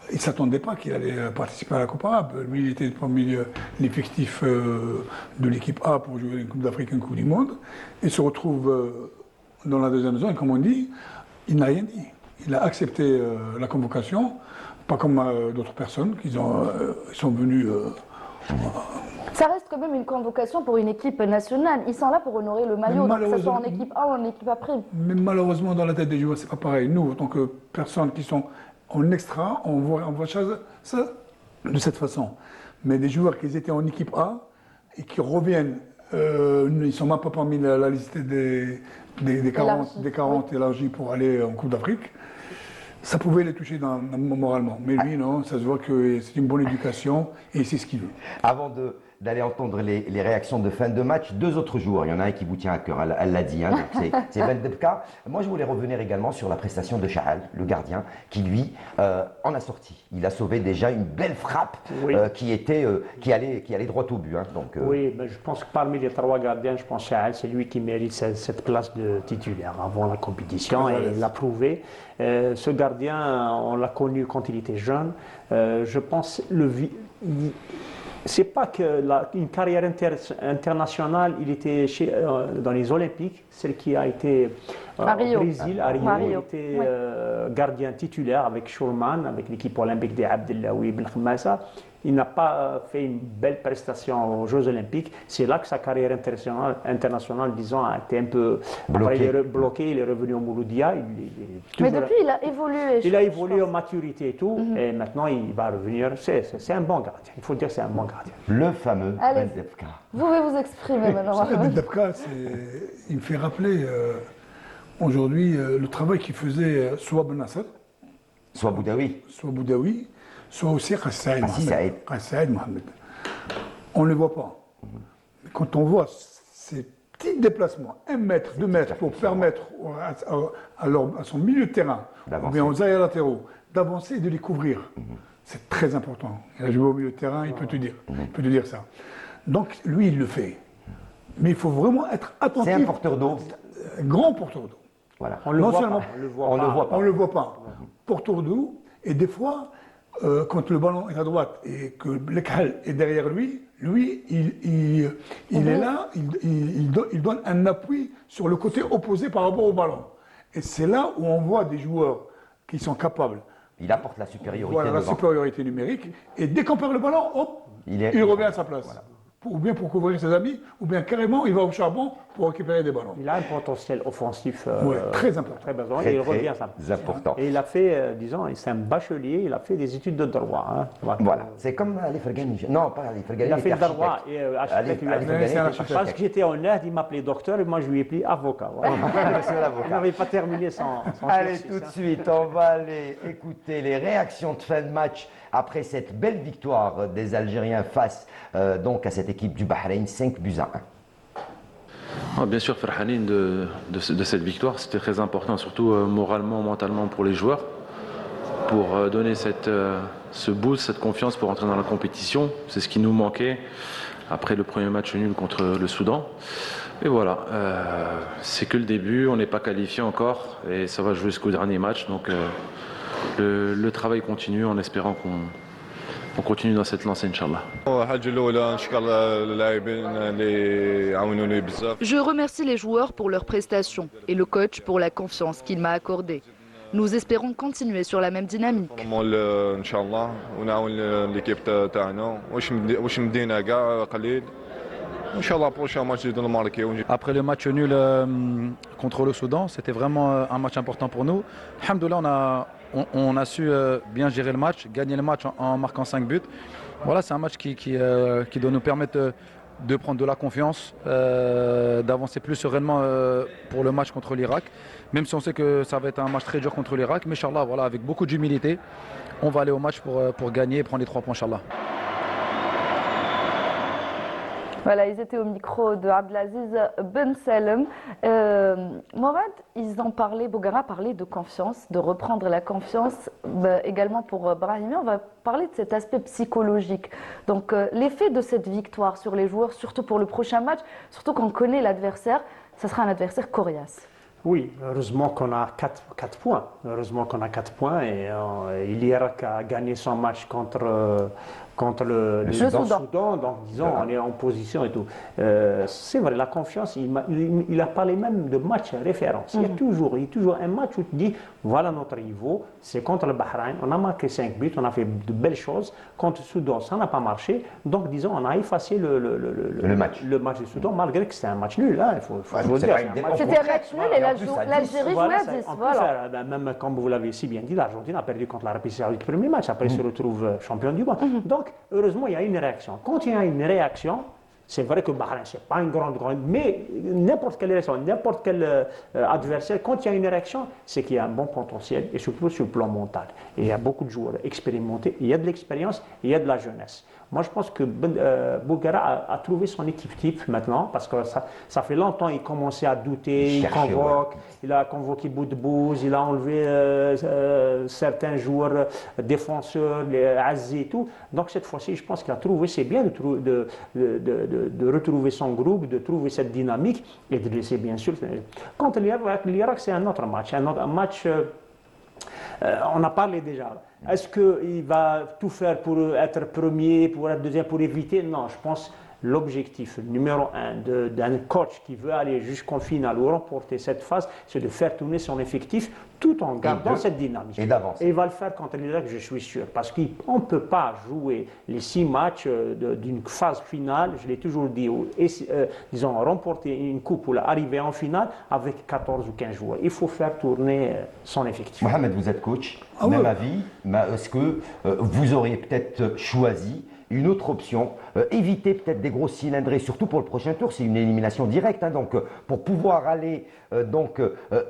il ne s'attendait pas qu'il allait participer à la Coupe arabe. Lui, il était parmi l'effectif de l'équipe A pour jouer une Coupe d'Afrique, une Coupe du Monde. Il se retrouve dans la deuxième zone, comme on dit, il n'a rien dit. Il a accepté la convocation, pas comme d'autres personnes qui sont venues. Ça reste quand même une convocation pour une équipe nationale. Ils sont là pour honorer le maillot, donc que ce soit en équipe A ou en équipe A'. Mais malheureusement, dans la tête des joueurs, c'est pas pareil. Nous, en tant que personnes qui sont en extra, on voit ça de cette façon. Mais des joueurs qui étaient en équipe A et qui reviennent, ils ne sont même pas parmi la liste des 40 élargis pour aller en Coupe d'Afrique. Ça pouvait les toucher moralement. Mais lui, non, ça se voit que c'est une bonne éducation et c'est ce qu'il veut. Avant d'aller entendre les réactions de fin de match, deux autres joueurs. Il y en a un qui vous tient à cœur, elle l'a dit, hein, c'est Ben Debka. Moi, je voulais revenir également sur la prestation de Chahal, le gardien, qui lui en a sorti. Il a sauvé déjà une belle frappe qui allait droit au but. Hein, donc, Oui, mais je pense que parmi les trois gardiens, je pense que Chahal, c'est lui qui mérite cette place de titulaire avant la compétition et il l'a prouvé. Ce gardien, on l'a connu quand il était jeune. Je pense c'est pas qu'une carrière internationale, il était dans les Olympiques, celle qui a été au Brésil, à Rio. Il était gardien titulaire avec Schurman, avec l'équipe olympique des Abdellaoui Ben Khmassa. Il n'a pas fait une belle prestation aux Jeux Olympiques. C'est là que sa carrière internationale, disons, a été un peu bloquée. Il est revenu au Mouloudia. Mais depuis, il a évolué. Il a évolué en maturité et tout. Et maintenant, il va revenir. C'est un bon gardien. Il faut dire que c'est un bon gardien. Le fameux Ben Debka. Vous pouvez vous exprimer maintenant. Ben Debka, il me fait rappeler aujourd'hui le travail qu'il faisait soit Ben Nasser, soit Boudaoui, soit aussi Rassaïd Mohamed. On ne les voit pas. Mais quand on voit ces petits déplacements, 1 mètre, 2 mètres, pour permettre à son milieu de terrain, ou bien aux arrières latéraux, d'avancer et de les couvrir, c'est très important. Il a joué au milieu de terrain, il peut te dire ça. Donc lui, il le fait. Mais il faut vraiment être attentif. C'est un porteur d'eau. Un grand porteur d'eau. Voilà. On ne le voit pas. Porteur d'eau, et des fois, quand le ballon est à droite et que Lekhal est derrière lui, il est là, il donne un appui sur le côté opposé par rapport au ballon. Et c'est là où on voit des joueurs qui sont capables. Il apporte la supériorité. Voilà, la supériorité numérique. Et dès qu'on perd le ballon, hop, il revient à sa place. Voilà. Ou bien pour couvrir ses amis, ou bien carrément il va au charbon pour récupérer des ballons. Il a un potentiel offensif très important. Très besoin, et il revient à sa place. Important. Et il a fait, disons, c'est un bachelier, il a fait des études de droit. Hein. Voilà, c'est comme Ali Fergani. Non, pas Ali Fergani. Il a fait le droit et architecte. Parce que j'étais honnête, il m'appelait docteur et moi je lui ai appelé avocat. Voilà. Il n'avait pas terminé son Allez, tout de suite, on va aller écouter les réactions de fin de match après cette belle victoire des Algériens face donc à cette équipe du Bahreïn, 5-1. Bien sûr, Farhanine de cette victoire, c'était très important, surtout moralement, mentalement pour les joueurs, pour donner ce boost, cette confiance pour entrer dans la compétition. C'est ce qui nous manquait après le premier match nul contre le Soudan. Et voilà, c'est que le début, on n'est pas qualifié encore et ça va jouer jusqu'au dernier match. Donc le travail continue en espérant qu'on continue dans cette lancée, Inch'Allah. Je remercie les joueurs pour leur prestation et le coach pour la confiance qu'il m'a accordée. Nous espérons continuer sur la même dynamique. Après le match nul contre le Soudan, c'était vraiment un match important pour nous. Alhamdoulilah, on a su bien gérer le match, gagner le match en marquant 5 buts. Voilà, c'est un match qui doit nous permettre de prendre de la confiance, d'avancer plus sereinement pour le match contre l'Irak. Même si on sait que ça va être un match très dur contre l'Irak, mais Inch'Allah, voilà, avec beaucoup d'humilité, on va aller au match pour gagner et prendre les 3 points, Inch'Allah. Voilà, ils étaient au micro de Abdelaziz Ben Salem. Morad, ils ont parlé, Bougara parlait de confiance, de reprendre la confiance. Également pour Brahimi, on va parler de cet aspect psychologique. Donc l'effet de cette victoire sur les joueurs, surtout pour le prochain match, surtout qu'on connaît l'adversaire, ça sera un adversaire coriace. Oui, heureusement qu'on a 4 points. Heureusement qu'on a 4 points et l'Irak a gagné son match contre le Soudan. Donc, disons, on est en position et tout. C'est vrai, la confiance, il a parlé même de match référence. Il y a toujours un match où tu dis, voilà notre niveau, c'est contre le Bahreïn, on a marqué 5 buts, on a fait de belles choses. Contre le Soudan, ça n'a pas marché. Donc, disons, on a effacé le match du Soudan, malgré que c'était un match nul. Hein, il faut le dire. C'était un match nul et l'Algérie jouait à 10. Voilà. Même comme vous l'avez si bien dit, l'Argentine a perdu contre l'Arabie Saoudite le premier match, après se retrouve champion du monde. Donc, heureusement, il y a une réaction. Quand il y a une réaction, c'est vrai que Bahreïn, ce n'est pas une grande, mais n'importe quelle réaction, n'importe quel adversaire, quand il y a une réaction, c'est qu'il y a un bon potentiel, et surtout sur le plan mental. Et il y a beaucoup de joueurs expérimentés, il y a de l'expérience, il y a de la jeunesse. Moi, je pense que Bougara a trouvé son équipe type maintenant, parce que ça fait longtemps qu'il commençait à douter, il a convoqué Boudbouz, il a enlevé certains joueurs défenseurs, les Azzi et tout. Donc cette fois-ci, je pense qu'il a trouvé, c'est bien de retrouver son groupe, de trouver cette dynamique et de laisser bien sûr. Contre l'Irak, c'est un autre match. On a parlé déjà. Est-ce qu'il va tout faire pour être premier, pour être deuxième, pour éviter? Non, je pense l'objectif numéro 1 d'un coach qui veut aller jusqu'en finale ou remporter cette phase, c'est de faire tourner son effectif tout en gardant cette dynamique. Et d'avancer. Et il va le faire contre l'Irak, je suis sûr. Parce qu'on ne peut pas jouer les 6 matchs d'une phase finale, je l'ai toujours dit, disons, remporter une coupe ou arriver en finale avec 14 ou 15 joueurs. Il faut faire tourner son effectif. Mohamed, vous êtes coach, même avis. Est-ce que vous auriez peut-être choisi une autre option, éviter peut-être des grosses cylindrées, surtout pour le prochain tour, c'est une élimination directe, hein, donc pour pouvoir aller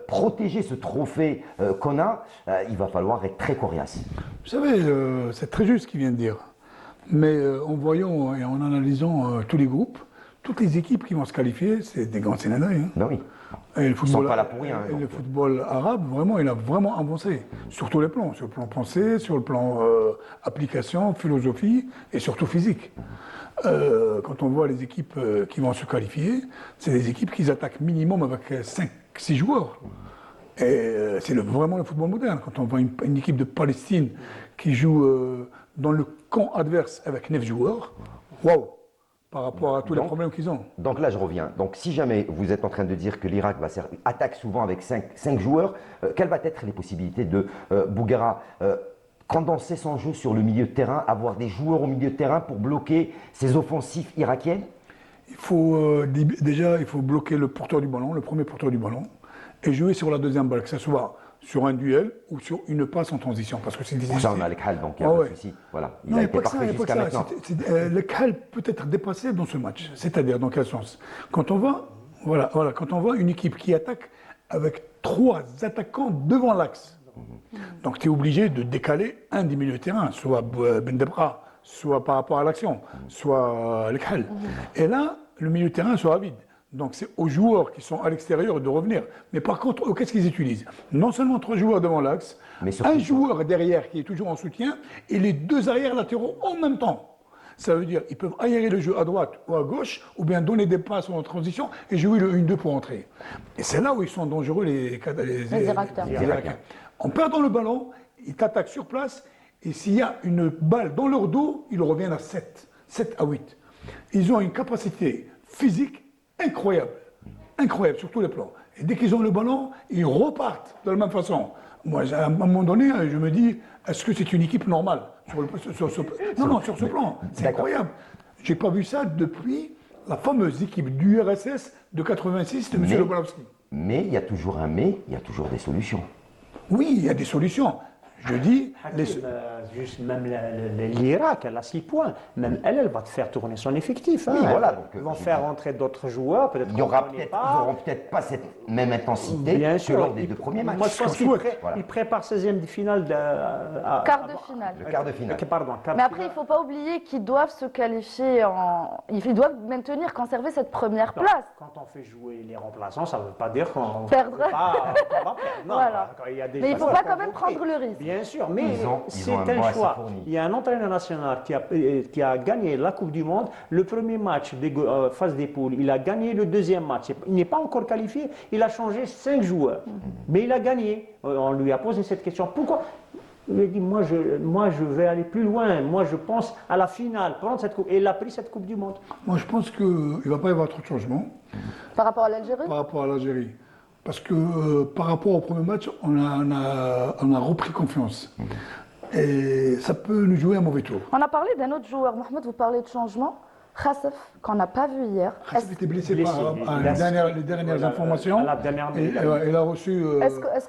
protéger ce trophée qu'on a, il va falloir être très coriace. Vous savez, c'est très juste ce qu'il vient de dire, mais en voyant et en analysant tous les groupes, toutes les équipes qui vont se qualifier, c'est des grands cylindrées. Hein. Ben oui. Et le football, pas là pour rien, le football arabe, vraiment, il a vraiment avancé sur tous les plans, sur le plan pensée, sur le plan application, philosophie et surtout physique. Quand on voit les équipes qui vont se qualifier, c'est des équipes qui attaquent minimum avec 5-6 joueurs. Et c'est vraiment le football moderne. Quand on voit une équipe de Palestine qui joue dans le camp adverse avec 9 joueurs, waouh! Par rapport à tous les problèmes qu'ils ont. Donc là, je reviens. Donc si jamais vous êtes en train de dire que l'Irak attaque souvent avec 5 joueurs, quelles vont être les possibilités de Bougara condenser son jeu sur le milieu de terrain, avoir des joueurs au milieu de terrain pour bloquer ces offensives irakiennes? Il faut déjà bloquer le porteur du ballon, le premier porteur du ballon, et jouer sur la deuxième balle, que ce soit sur un duel ou sur une passe en transition. Parce que c'est difficile. Ça, on a le Khal, donc il n'y a pas de souci. Voilà. Il a été parfait jusqu'à maintenant. Le Khal peut être dépassé dans ce match. C'est-à-dire, dans quel sens? Quand on voit une équipe qui attaque avec 3 attaquants devant l'axe, donc tu es obligé de décaler un des milieux de terrain, soit Ben Debra, soit par rapport à l'action, soit le Khal. Et là, le milieu de terrain sera vide. Donc c'est aux joueurs qui sont à l'extérieur de revenir. Mais par contre, qu'est-ce qu'ils utilisent? Non seulement 3 joueurs devant l'axe, un joueur derrière qui est toujours en soutien, et les 2 arrières latéraux en même temps. Ça veut dire qu'ils peuvent aérer le jeu à droite ou à gauche, ou bien donner des passes en transition et jouer le 1-2 pour entrer. Et c'est là où ils sont dangereux, les Irakiens. En perdant le ballon, ils t'attaquent sur place, et s'il y a une balle dans leur dos, ils reviennent à 7 à 8. Ils ont une capacité physique incroyable sur tous les plans. Et dès qu'ils ont le ballon, ils repartent de la même façon. Moi, à un moment donné, je me dis, est-ce que c'est une équipe normale sur ce plan? C'est incroyable. Je n'ai pas vu ça depuis la fameuse équipe du RSS de 86 de M. Lobanovski. Mais il y a toujours un mais, il y a toujours des solutions. Oui, il y a des solutions. Je dis, Hakim, juste même l'Irak, elle a 6 points. Même elle va te faire tourner son effectif. Hein. Oui, voilà, donc, Ils vont faire rentrer d'autres joueurs, peut-être Il y aura qu'on connaît peut-être, pas. ils n'auront peut-être pas cette même intensité Bien que sûr. lors des 2 premiers matchs. Moi, je pense qu'il Voilà. prépare 16e de finale. Quart de finale. Le quart de finale. Pardon, quart de Mais après, il finale. ne faut pas oublier qu'ils doivent se qualifier Ils doivent maintenir, conserver cette première place. Quand on fait jouer les remplaçants, ça ne veut pas dire qu'on Perdre. qu'on va perdre. Non, Voilà. quand il y a des Mais il ne faut joueurs pas qui quand ont même compris. prendre le risque. Bien sûr, mais Ils ont c'est un un banc assez choix. fourni. Il y a un entraîneur national qui a gagné la Coupe du Monde. Le premier match des phase des poules, il a gagné le deuxième match. Il n'est pas encore qualifié. Il a changé 5 joueurs. Mais il a gagné. On lui a posé cette question. Pourquoi? Il a dit, moi je vais aller plus loin. Moi, je pense à la finale, prendre cette coupe. Et il a pris cette Coupe du Monde. moi je pense qu'il ne va pas y avoir trop de changements Par rapport à l'Algérie par rapport à l'Algérie. Parce que par rapport au premier match, on a repris confiance. Et ça peut nous jouer un mauvais tour. On a parlé d'un autre joueur. Mohamed, vous parlez de changement. Khassef, qu'on n'a pas vu hier. Khassef était blessé Blessé, par il a- les dernières Voilà, informations. à la dernière Et, minute. il a reçu. Est-ce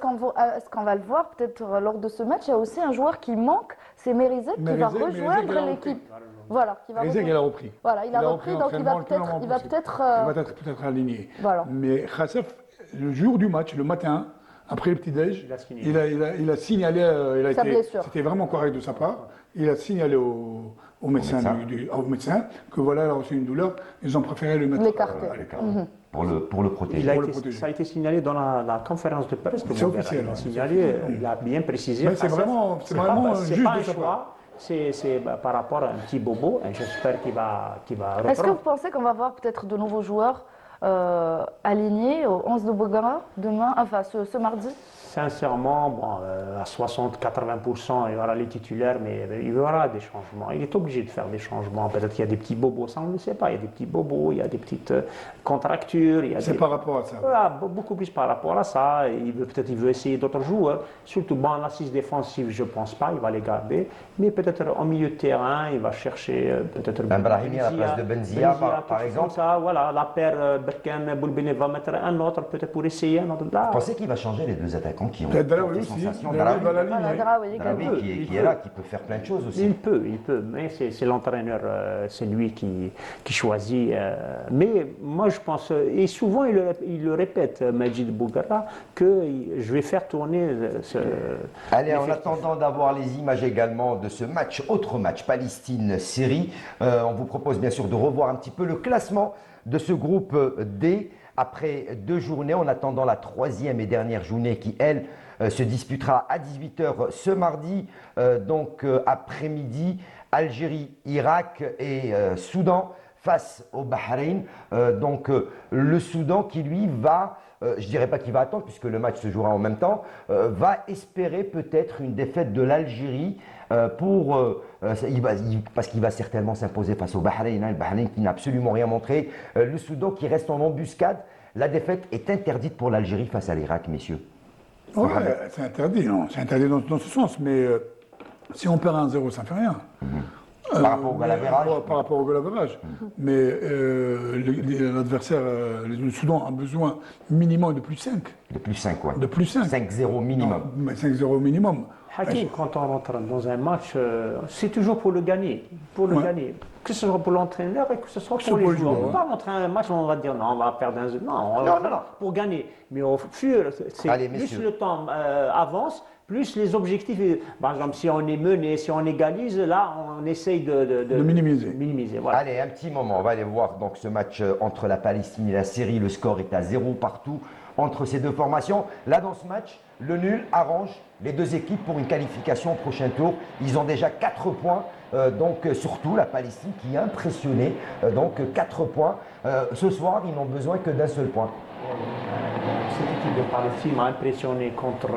qu'on va le voir peut-être lors de ce match? Il y a aussi un joueur qui manque, c'est Mérizet, qui va Mérizet, il a rejoindre repris. l'équipe. Voilà, qui va Isaac, il a repris. Voilà, il a repris, donc il va l'entraînement le plus peut-être, normalement il va possible. peut-être. Il va être peut-être aligné. Voilà. Mais Khassef, le jour du match, le matin, après le petit-déj, Il a signalé. il a signalé, Sa blessure. c'était vraiment correct de sa part, il a signalé au médecin, au médecin que voilà, il a reçu une douleur, ils ont préféré le mettre L'écarter. à l'écart. Pour le protéger. Il a Pour le été- protéger. ça a été signalé dans la conférence de presse. que C'est Moubera, officiel, Il a ouais, signalé, c'est il a bien précisé. Mais c'est Khassef, vraiment c'est juste pas de un sa part. choix. C'est par rapport à un petit bobo. Et j'espère qu'il va Est-ce que vous reprendre. pensez qu'on va voir peut-être de nouveaux joueurs alignés au 11 de Bogara demain, enfin ce mardi? Sincèrement, bon, à 60-80%, il y aura les titulaires, mais il y aura des changements. Il est obligé de faire des changements. Peut-être qu'il y a des petits bobos, ça on ne le sait pas. Il y a des petits bobos, il y a des petites contractures. Il y a C'est des- par rapport à ça. Voilà, beaucoup plus par rapport à ça. Peut-être il veut essayer d'autres joueurs. Surtout, bon, l'assise défensive, je ne pense pas, il va les garder. Mais peut-être en milieu de terrain, il va chercher peut-être Un Brahimi à la place de Benzia, par quelque chose exemple. comme ça, voilà, la paire Berkane, Boulbene va mettre un autre, peut-être pour essayer un autre. Là, Vous pensez qu'il va changer les 2 attaquants qui ont Peut-être Draoui des aussi. sensations? Draoui va la ligne. Voilà, Draoui Draoui également. qui est là, qui peut faire plein de choses aussi. il peut, mais c'est l'entraîneur, c'est lui qui choisit. Mais moi, je pense, et souvent il le répète, Majid Bougara, que je vais faire tourner Allez, en l'effectif. attendant d'avoir les images également de ce match, autre match, Palestine-Syrie, on vous propose bien sûr de revoir un petit peu le classement de ce groupe D après 2 journées, en attendant la 3e et dernière journée qui, elle, se disputera à 18h ce mardi, donc après-midi, Algérie, Irak et Soudan face au Bahreïn. Le Soudan qui lui va, je dirais pas qu'il va attendre puisque le match se jouera en même temps, va espérer peut-être une défaite de l'Algérie parce qu'il va certainement s'imposer face au Bahreïn, le Bahreïn qui n'a absolument rien montré, le Soudan qui reste en embuscade. La défaite est interdite pour l'Algérie face à l'Irak, messieurs. Ouais, c'est interdit, non, c'est interdit dans ce sens, mais si on perd 1-0, ça ne fait rien. Par rapport au goal average. Par rapport au goal average. Mais l'adversaire, le Soudan, a besoin minimum de plus 5. De plus 5, ouais. De plus 5. 5-0 minimum. Non, mais 5-0 minimum. Hakim, quand on rentre dans un match, c'est toujours pour le gagner. Pour le Ouais. gagner. Que ce soit pour l'entraîneur et que ce soit Que ce pour soit les pour les joueurs. On ne joueurs, peut pas rentrer un match où on va dire non, on va perdre 1-0. Non, Non. pour gagner. Mais au fur, Allez, plus messieurs. le temps avance, plus les objectifs. Par exemple, si on est mené, si on égalise, là, on essaye de minimiser. Voilà. Allez, un petit moment, on va aller voir donc ce match entre la Palestine et la Syrie. Le score est à 0 partout entre ces deux formations. Là, dans ce match, le nul arrange les deux équipes pour une qualification au prochain tour. Ils ont déjà 4 points, surtout la Palestine qui a impressionné, 4 points. Ce soir, ils n'ont besoin que d'un seul point. Cette équipe de Palestine m'a impressionné contre.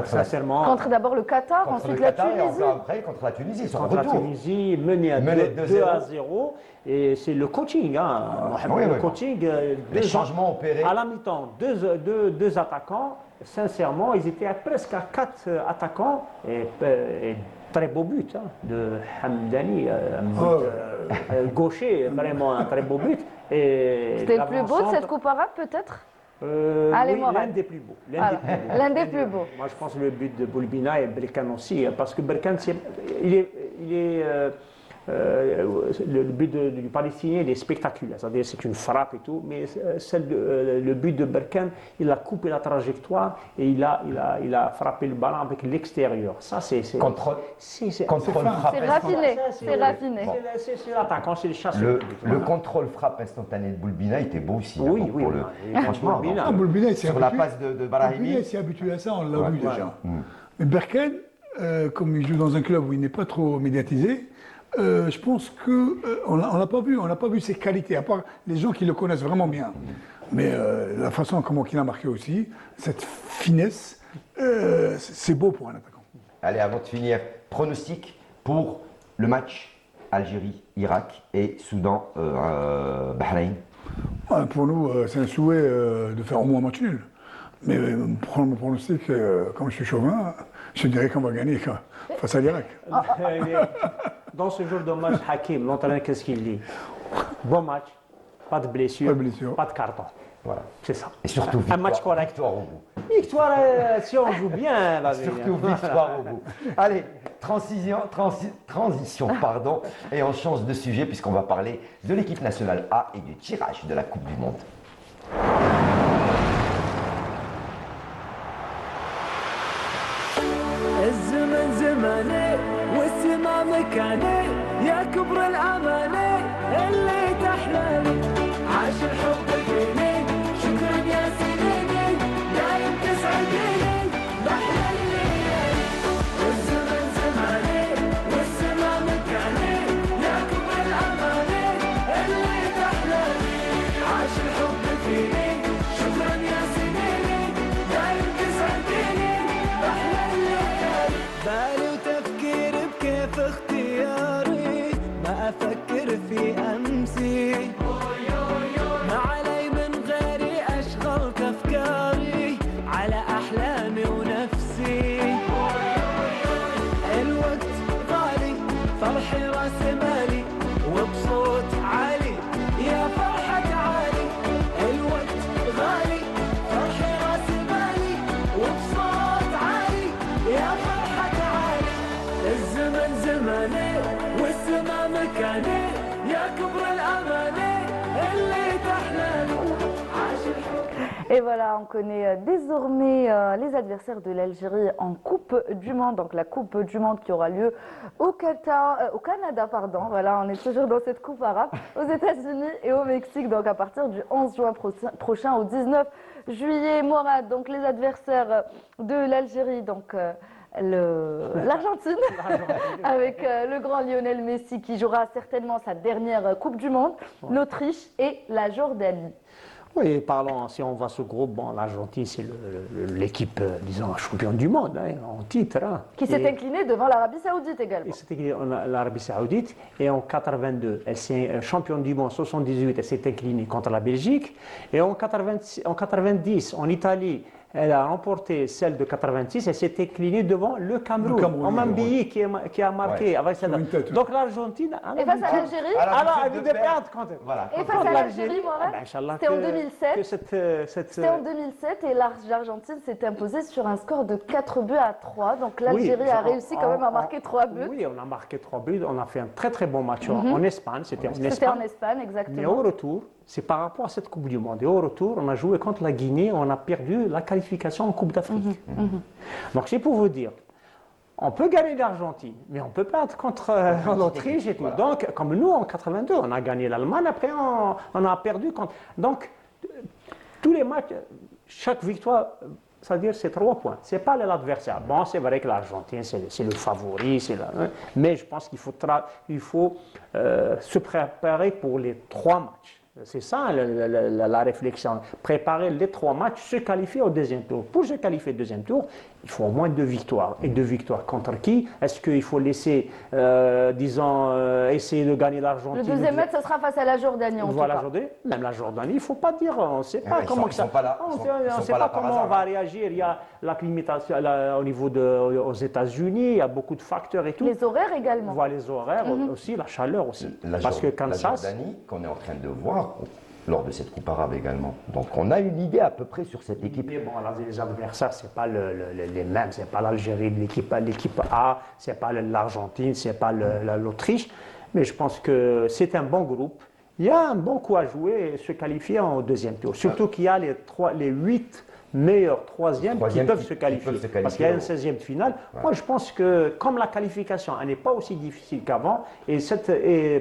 Sincèrement. Contre d'abord le Qatar, Contre ensuite le la Qatar et Tunisie. encore après contre la Tunisie. Ils sont Contre la retour. Tunisie, mené à Mené 2-0. Et c'est le coaching. oui, le oui. coaching. Les changements opérés. À la mi-temps, deux attaquants. Sincèrement, ils étaient presque à 4 attaquants. Et très beau but de Hamdani. Gaucher, vraiment un très beau but. Et C'était le plus beau de l'avant-centre- cette Coupe arabe peut-être? Allez, oui, Morad. l'un des plus beaux. Alors, l'un des plus beaux. Moi, je pense le but de Boulbina et Berkane aussi, parce que Berkane, le but du Palestinien il est spectaculaire, c'est-à-dire c'est une frappe et tout, mais le but de Berkane, il a coupé la trajectoire et il a frappé le ballon avec l'extérieur. Ça, c'est Contrôle, contrôle frappe. C'est raffiné, c'est raffiné. C'est l'attaquant, c'est le chasseur. Le contrôle frappe instantané de Boulbina était beau aussi. hein, Oui, pour oui, le- oui. franchement, Boulbina. Ah, Boulbina, il s'est sur la habitué. passe de Boulbina, Brahimi. il s'est habitué à ça, on l'a vu déjà. Mm. Mais Berkane, comme il joue dans un club où il n'est pas trop médiatisé, je pense qu'on n'a pas vu ses qualités, à part les gens qui le connaissent vraiment bien. Mais la façon comment il a marqué aussi, cette finesse, c'est beau pour un attaquant. Allez, avant de finir, pronostic pour le match Algérie-Irak et Soudan-Bahreïn. Pour nous, c'est un souhait de faire au moins un match nul. Mais pour mon pronostic, comme je suis chauvin, je dirais qu'on va gagner face à l'Irak. Dans ce jour de match, Hakim, l'entraîneur, qu'est-ce qu'il dit? Bon match, pas de blessure, Pas de blessure. pas de carton. Voilà. C'est ça. Et surtout, Un match correct. victoire au bout. Victoire, si on joue bien, la Surtout victoire au bout. Allez, transition, pardon, et on change de sujet puisqu'on va parler de l'équipe nationale A et du tirage de la Coupe du Monde. الزمن زماني والسما مكاني يا كبر الأماني اللي تحلالي عاش الحب فيني شكرا يا سنيني دايم تسعديني بأحلى الليالي الزمن زماني والسما مكاني يا كبر الأماني اللي تحلالي عاش الحب فيني شكرا يا سنيني دايم تسعديني بأحلى الليالي بالي وتفكير بكيف اختياري ما أفكر في أمسي ما علي من غيري أشغلت أفكاري على أحلامي ونفسي الوقت غالي فرحي راس مالي وبصوت عالي يا فرحة عالي الوقت غالي فرحي راس مالي وبصوت عالي يا فرحة عالي الزمن زماني والسما مكاني يا كبر الأماني اللي تحلالي عاش الحب. Et voilà, on connaît désormais les adversaires de l'Algérie en Coupe du Monde, donc la Coupe du Monde qui aura lieu au Canada, pardon. Voilà, on est toujours dans cette Coupe arabe, aux États-Unis et au Mexique, donc à partir du 11 juin prochain au 19 juillet. Morad, donc les adversaires de l'Algérie, donc l'Argentine, avec le grand Lionel Messi qui jouera certainement sa dernière Coupe du Monde, l'Autriche et la Jordanie. Oui, parlons, si on va ce groupe, bon, l'Argentine, c'est l'équipe, disons, championne du monde, hein, en titre. Hein. Qui s'est inclinée devant l'Arabie Saoudite également. Et c'était l'Arabie Saoudite, et en 82, elle s'est championne du monde, 78, elle s'est inclinée contre la Belgique, et en 90, en Italie, elle a remporté celle de 86, elle s'est inclinée devant le Cameroun, en Mambi qui a marqué avec cette. Donc l'Argentine. Et face à l'Algérie, alors elle devait perdre contre. Voilà. Et face à l'Algérie, Morad, c'était en 2007. C'était en 2007 et l'Argentine s'est imposée sur un score de 4 buts à 3. Donc l'Algérie a réussi quand même à marquer 3 buts. Oui, on a marqué 3 buts. On a fait un très très bon match en Espagne. C'était en Espagne. C'était en Espagne, exactement. Mais au retour, c'est par rapport à cette Coupe du Monde. Et au retour, on a joué contre la Guinée, on a perdu la qualification en Coupe d'Afrique. Donc c'est pour vous dire, on peut gagner l'Argentine, mais on peut perdre contre l'Autriche et tout. Voilà. Donc, comme nous en 82, on a gagné l'Allemagne, après on a perdu contre. Donc, tous les matchs, chaque victoire, c'est-à-dire c'est 3 points. C'est pas l'adversaire. Bon, c'est vrai que l'Argentine, c'est le favori, mais je pense qu'il faut se préparer pour les 3 matchs. C'est ça la réflexion. Préparer les 3 matchs, se qualifier au deuxième tour. Pour se qualifier au deuxième tour, il faut au moins 2 victoires. Et 2 victoires contre qui? Est-ce qu'il faut laisser, essayer de gagner l'Argentine? Le deuxième match, ce sera face à la Jordanie en tout cas. Même la Jordanie, il ne faut pas dire, on ne sait pas Ils comment sont- que ils ça. sont pas là. On Ils sont- ne ils sont sait pas pas là par comment hasard, on va hein. réagir. Il y a la limitation au niveau aux États-Unis, il y a beaucoup de facteurs et tout. Les horaires également. On voit les horaires aussi, la chaleur aussi. La Parce que Kansas. Jordanie, qu'on est en train de voir, lors de cette Coupe arabe également. Donc on a une idée à peu près sur cette équipe. Mais bon, les adversaires, ce n'est pas les mêmes. Ce n'est pas l'Algérie, l'équipe A, ce n'est pas l'Argentine, ce n'est pas l'Autriche. Mais je pense que c'est un bon groupe. Il y a un bon coup à jouer et se qualifier en deuxième tour. Surtout qu'il y a les 8 meilleurs troisièmes qui peuvent se qualifier. Parce qu'il y a une 16e finale. Ouais. Moi, je pense que comme la qualification elle n'est pas aussi difficile qu'avant, et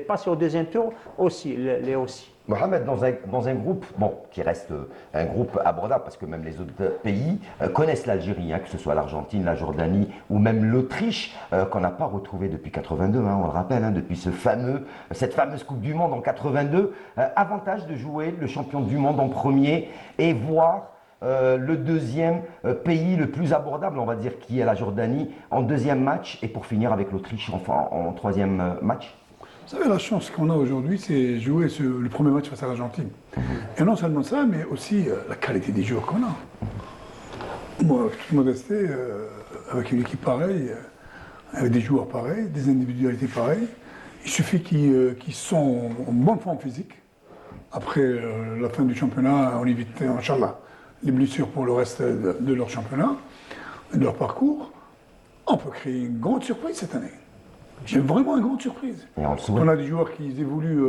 passer au deuxième tour aussi, l'est aussi. Mohamed, dans un groupe qui reste un groupe abordable, parce que même les autres pays connaissent l'Algérie, que ce soit l'Argentine, la Jordanie ou même l'Autriche, qu'on n'a pas retrouvé depuis 82, on le rappelle, depuis cette fameuse Coupe du Monde en 82. Avantage de jouer le champion du monde en premier et voir le deuxième pays le plus abordable, on va dire, qui est la Jordanie, en deuxième match, et pour finir avec l'Autriche en troisième match. Vous savez, la chance qu'on a aujourd'hui, c'est jouer le premier match face à l'Argentine. Et non seulement ça, mais aussi la qualité des joueurs qu'on a. Moi, avec toute modestie, avec une équipe pareille, avec des joueurs pareils, des individualités pareilles, il suffit qu'ils sont en bonne forme physique. Après la fin du championnat, on évite, Inch'Allah, les blessures pour le reste de leur championnat, de leur parcours. On peut créer une grande surprise cette année. C'est vraiment une grande surprise. On a des joueurs qui évoluent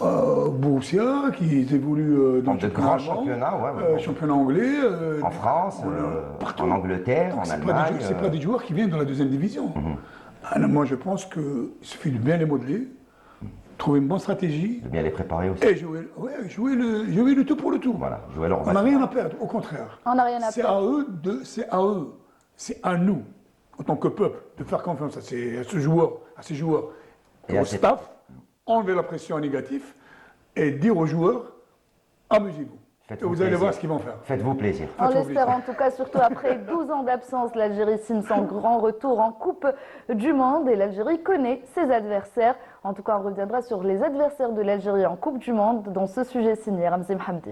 au Borussia, qui évoluent dans de grands championnats, championnat anglais, en France, en Angleterre, en Allemagne. Ce pas des joueurs qui viennent de la deuxième division. Moi, je pense qu'il suffit de bien les modeler, trouver une bonne stratégie. De bien les préparer aussi. Et jouer le tout pour le tout. Voilà, jouer leur on n'a rien à perdre, au contraire. On n'a rien à perdre. C'est à nous, en tant que peuple, de faire confiance à ces joueurs, et au staff, enlever la pression négative et dire aux joueurs, amusez-vous. Et vous allez voir ce qu'ils vont faire. Faites-vous plaisir. On l'espère en tout cas, surtout après 12 ans d'absence, l'Algérie signe son grand retour en Coupe du Monde et l'Algérie connaît ses adversaires. En tout cas, on reviendra sur les adversaires de l'Algérie en Coupe du Monde dans ce sujet signé Ramzi Mohamdi.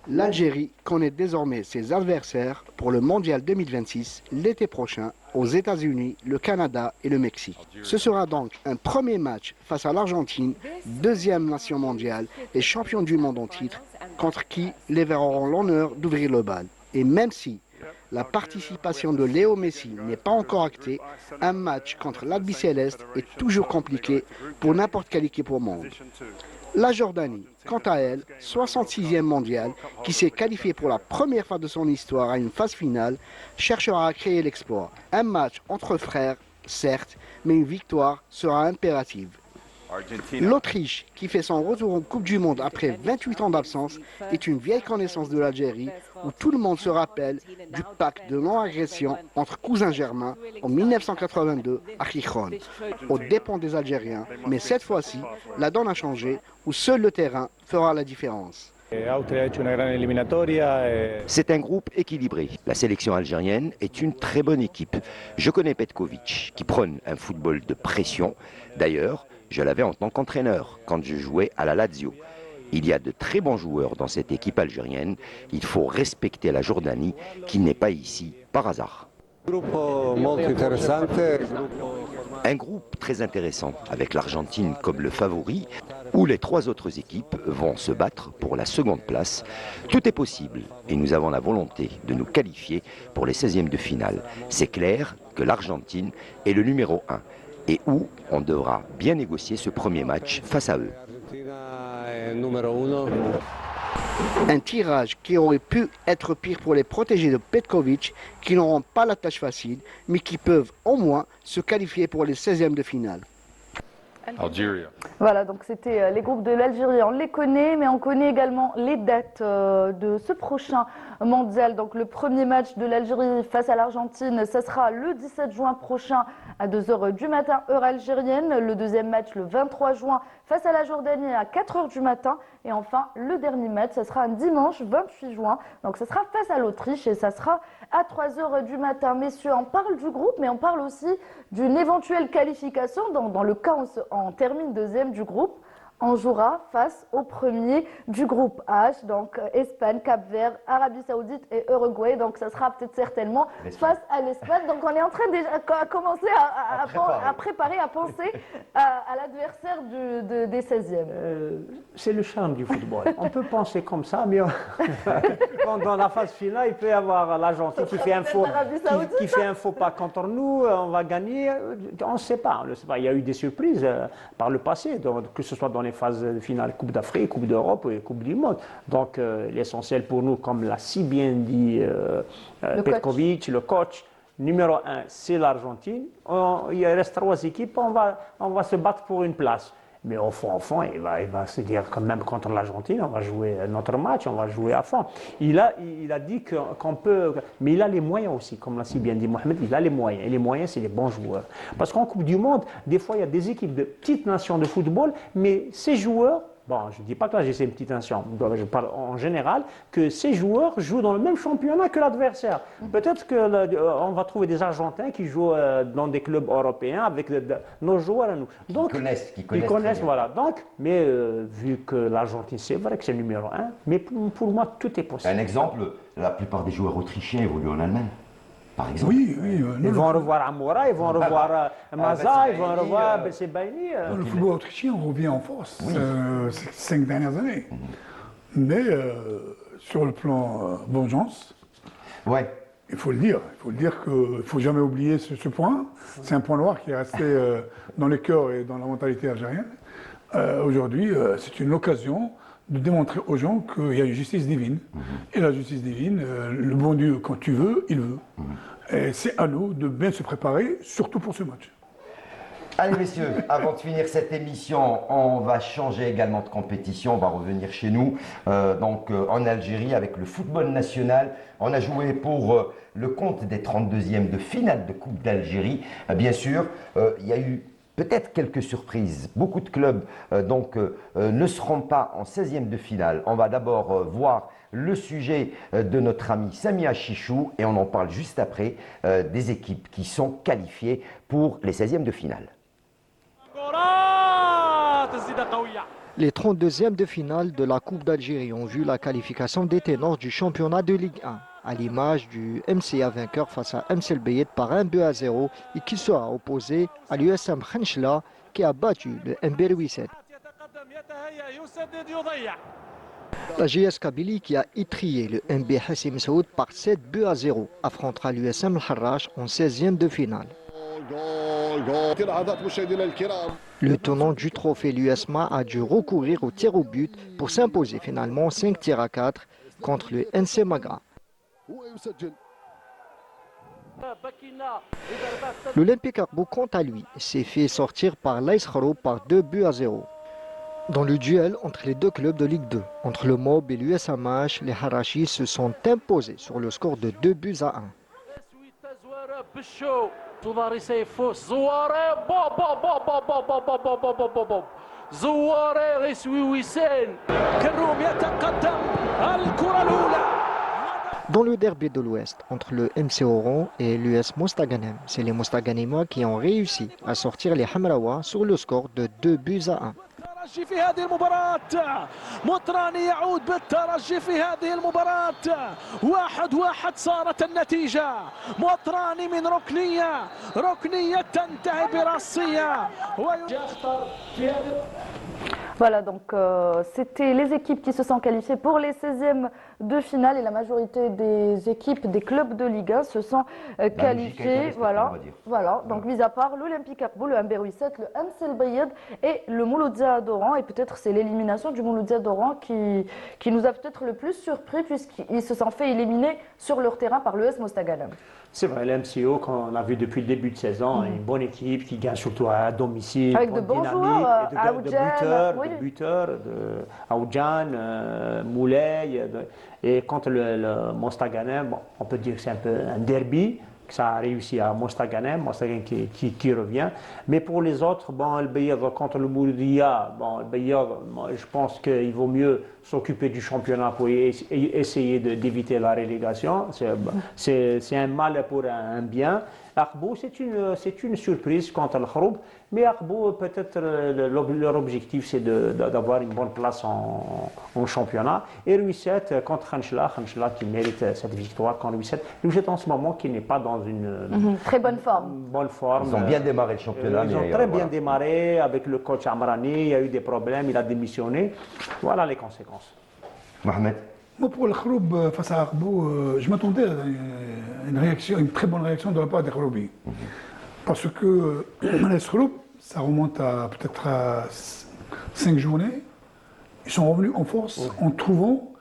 L'Algérie connaît désormais ses adversaires pour le Mondial 2026 l'été prochain aux États-Unis, le Canada et le Mexique. Ce sera donc un premier match face à l'Argentine, deuxième nation mondiale et champion du monde en titre, contre qui les Verts auront l'honneur d'ouvrir le bal. Et même si la participation de Léo Messi n'est pas encore actée, un match contre l'Albi Céleste est toujours compliqué pour n'importe quelle équipe au monde. La Jordanie, quant à elle, 66e mondiale, qui s'est qualifiée pour la première fois de son histoire à une phase finale, cherchera à créer l'exploit. Un match entre frères, certes, mais une victoire sera impérative. L'Autriche, qui fait son retour en Coupe du Monde après 28 ans d'absence, est une vieille connaissance de l'Algérie où tout le monde se rappelle du pacte de non-agression entre cousins germains en 1982 à Gijón, aux dépens des Algériens. Mais cette fois-ci, la donne a changé, où seul le terrain fera la différence. C'est un groupe équilibré. La sélection algérienne est une très bonne équipe. Je connais Petkovic, qui prône un football de pression. D'ailleurs, je l'avais en tant qu'entraîneur quand je jouais à la Lazio. Il y a de très bons joueurs dans cette équipe algérienne. Il faut respecter la Jordanie, qui n'est pas ici par hasard. Un groupe très intéressant, avec l'Argentine comme le favori, où les trois autres équipes vont se battre pour la seconde place. Tout est possible et nous avons la volonté de nous qualifier pour les 16e de finale. C'est clair que l'Argentine est le numéro 1 et où on devra bien négocier ce premier match face à eux. Un tirage qui aurait pu être pire pour les protégés de Petkovic, qui n'auront pas la tâche facile, mais qui peuvent au moins se qualifier pour les 16e de finale. Voilà, donc c'était les groupes de l'Algérie, on les connaît, mais on connaît également les dates de ce prochain mondial. Donc le premier match de l'Algérie face à l'Argentine, ça sera le 17 juin prochain à 2h du matin, heure algérienne. Le deuxième match le 23 juin face à la Jordanie à 4h du matin. Et enfin, le dernier match, ça sera un dimanche 28 juin. Donc ça sera face à l'Autriche et ça sera à 3h du matin. Messieurs, on parle du groupe, mais on parle aussi d'une éventuelle qualification dans le cas où on termine deuxième du groupe. on jouera face au premier du groupe H, donc Espagne, Cap-Vert, Arabie Saoudite et Uruguay. Donc ça sera peut-être certainement face à l'Espagne. Donc on est en train déjà à commencer à préparer, à penser à l'adversaire des 16e. C'est le charme du football. On peut penser comme ça, mais dans la phase finale, il peut y avoir l'Argentine qui fait un faux pas contre nous, on va gagner. On ne sait pas. Il y a eu des surprises par le passé, que ce soit dans les phases finales Coupe d'Afrique, Coupe d'Europe et Coupe du Monde. Donc l'essentiel pour nous, comme l'a si bien dit Petkovic, le coach, numéro 1, c'est l'Argentine. Il reste 3 équipes, on va se battre pour une place. Mais au fond, il va se dire quand même contre l'Argentine, on va jouer notre match, on va jouer à fond. Il a dit qu'on peut, mais il a les moyens aussi, comme l'a si bien dit Mohamed, il a les moyens. Et les moyens, c'est les bons joueurs. Parce qu'en Coupe du Monde, des fois, il y a des équipes de petites nations de football, mais ces joueurs, bon, je ne dis pas que là j'ai une petite nation, je parle en général, que ces joueurs jouent dans le même championnat que l'adversaire. Peut-être qu'on va trouver des Argentins qui jouent dans des clubs européens avec nos joueurs à nous. Donc, qui connaissent voilà. Donc, mais vu que l'Argentine, c'est vrai que c'est le numéro 1, mais pour moi, tout est possible. Un exemple, la plupart des joueurs autrichiens évoluent en Allemagne. Par exemple. Oui. Ils vont revoir Amoura, ils vont revoir Maza, ils vont revoir Belsebaini. Le football autrichien revient en force ces 5 dernières années. Mais sur le plan vengeance, il faut le dire qu'il ne faut jamais oublier ce point. C'est un point noir qui est resté dans les cœurs et dans la mentalité algérienne. Aujourd'hui, c'est une occasion de démontrer aux gens qu'il y a une justice divine. Et la justice divine, le bon Dieu, quand tu veux, il veut. Et c'est à nous de bien se préparer, surtout pour ce match. Allez messieurs, avant de finir cette émission, on va changer également de compétition, on va revenir chez nous, en Algérie avec le football national. On a joué pour le compte des 32e de finale de Coupe d'Algérie. Bien sûr, il y a eu peut-être quelques surprises. Beaucoup de clubs ne seront pas en 16e de finale. On va d'abord voir le sujet de notre ami Samia Chichou et on en parle juste après des équipes qui sont qualifiées pour les 16e de finale. Les 32e de finale de la Coupe d'Algérie ont vu la qualification des ténors du championnat de Ligue 1, à l'image du MCA vainqueur face à MC El Bayed par 1-0 et qui sera opposé à l'USM Khenchela qui a battu le MB Louisset. La JS Kabylie qui a étrié le MB Hassim Saoud par 7-0 affrontera l'USM Harrach en 16e de finale. Le tenant du trophée, l'USMA, a dû recourir au tir au but pour s'imposer finalement 5-4 contre le NC Magra. L'Olympique Arbo, quant à lui, s'est fait sortir par l'Aïs Kharo par 2-0. Dans le duel entre les deux clubs de Ligue 2, entre le MOB et l'USMH, les Harachis se sont imposés sur le score de 2-1. تظهر سيفوس زواري زواري غيسوي وسان كروم يتقدم الكرة الأولى. Dans le derby de l'Ouest, entre le MC Oran et l'US Mostaganem, c'est les Mostaganimois qui ont réussi à sortir les Hamraoua sur le score de 2-1. الترجي في هذه المباراة مطراني يعود بالترجي في هذه المباراة 1-1 صارت النتيجة مطراني من ركنية تنتهي براسية ويختار في هذه. Voilà, donc c'était les équipes qui se sont qualifiées pour les 16e de finale et la majorité des équipes des clubs de Ligue 1 se sont qualifiées. Voilà, donc mis à part l'Olympique Arbo, le MB Rouisset, le MC El Bayed et le Mouloudia d'Oran. Et peut-être c'est l'élimination du Mouloudia d'Oran qui nous a peut-être le plus surpris puisqu'ils se sont fait éliminer sur leur terrain par l'US Mostaganem. C'est vrai, l'MCO, qu'on a vu depuis le début de saison, une bonne équipe qui gagne surtout à domicile. Avec de bons joueurs, de buteurs, Aoudjan, Moulay. Et contre le Mostaganem, on peut dire que c'est un peu un derby. Que ça a réussi à Mostaganem qui revient. Mais pour les autres, le Bayard contre le Mouloudia, le Bayard, je pense qu'il vaut mieux s'occuper du championnat pour essayer d'éviter la relégation. C'est un mal pour un bien. Akhbou, c'est une surprise contre le Khroub, mais Akhbou, peut-être leur objectif c'est d'avoir une bonne place en championnat. Et Louis-7 contre Khanchla qui mérite cette victoire contre Louis-7. Louis-7 en ce moment qui n'est pas dans une Très bonne forme. bonne forme. Ils ont bien démarré le championnat. Ils ont très bien démarré avec le coach Amrani, il y a eu des problèmes, il a démissionné. Voilà les conséquences. Mohamed. Moi, pour le Khroub face à Akhbou, je m'attendais à une très bonne réaction de la part des Khroubi. Parce que les Khroub, ça remonte à peut-être à 5 journées. Ils sont revenus en force en trouvant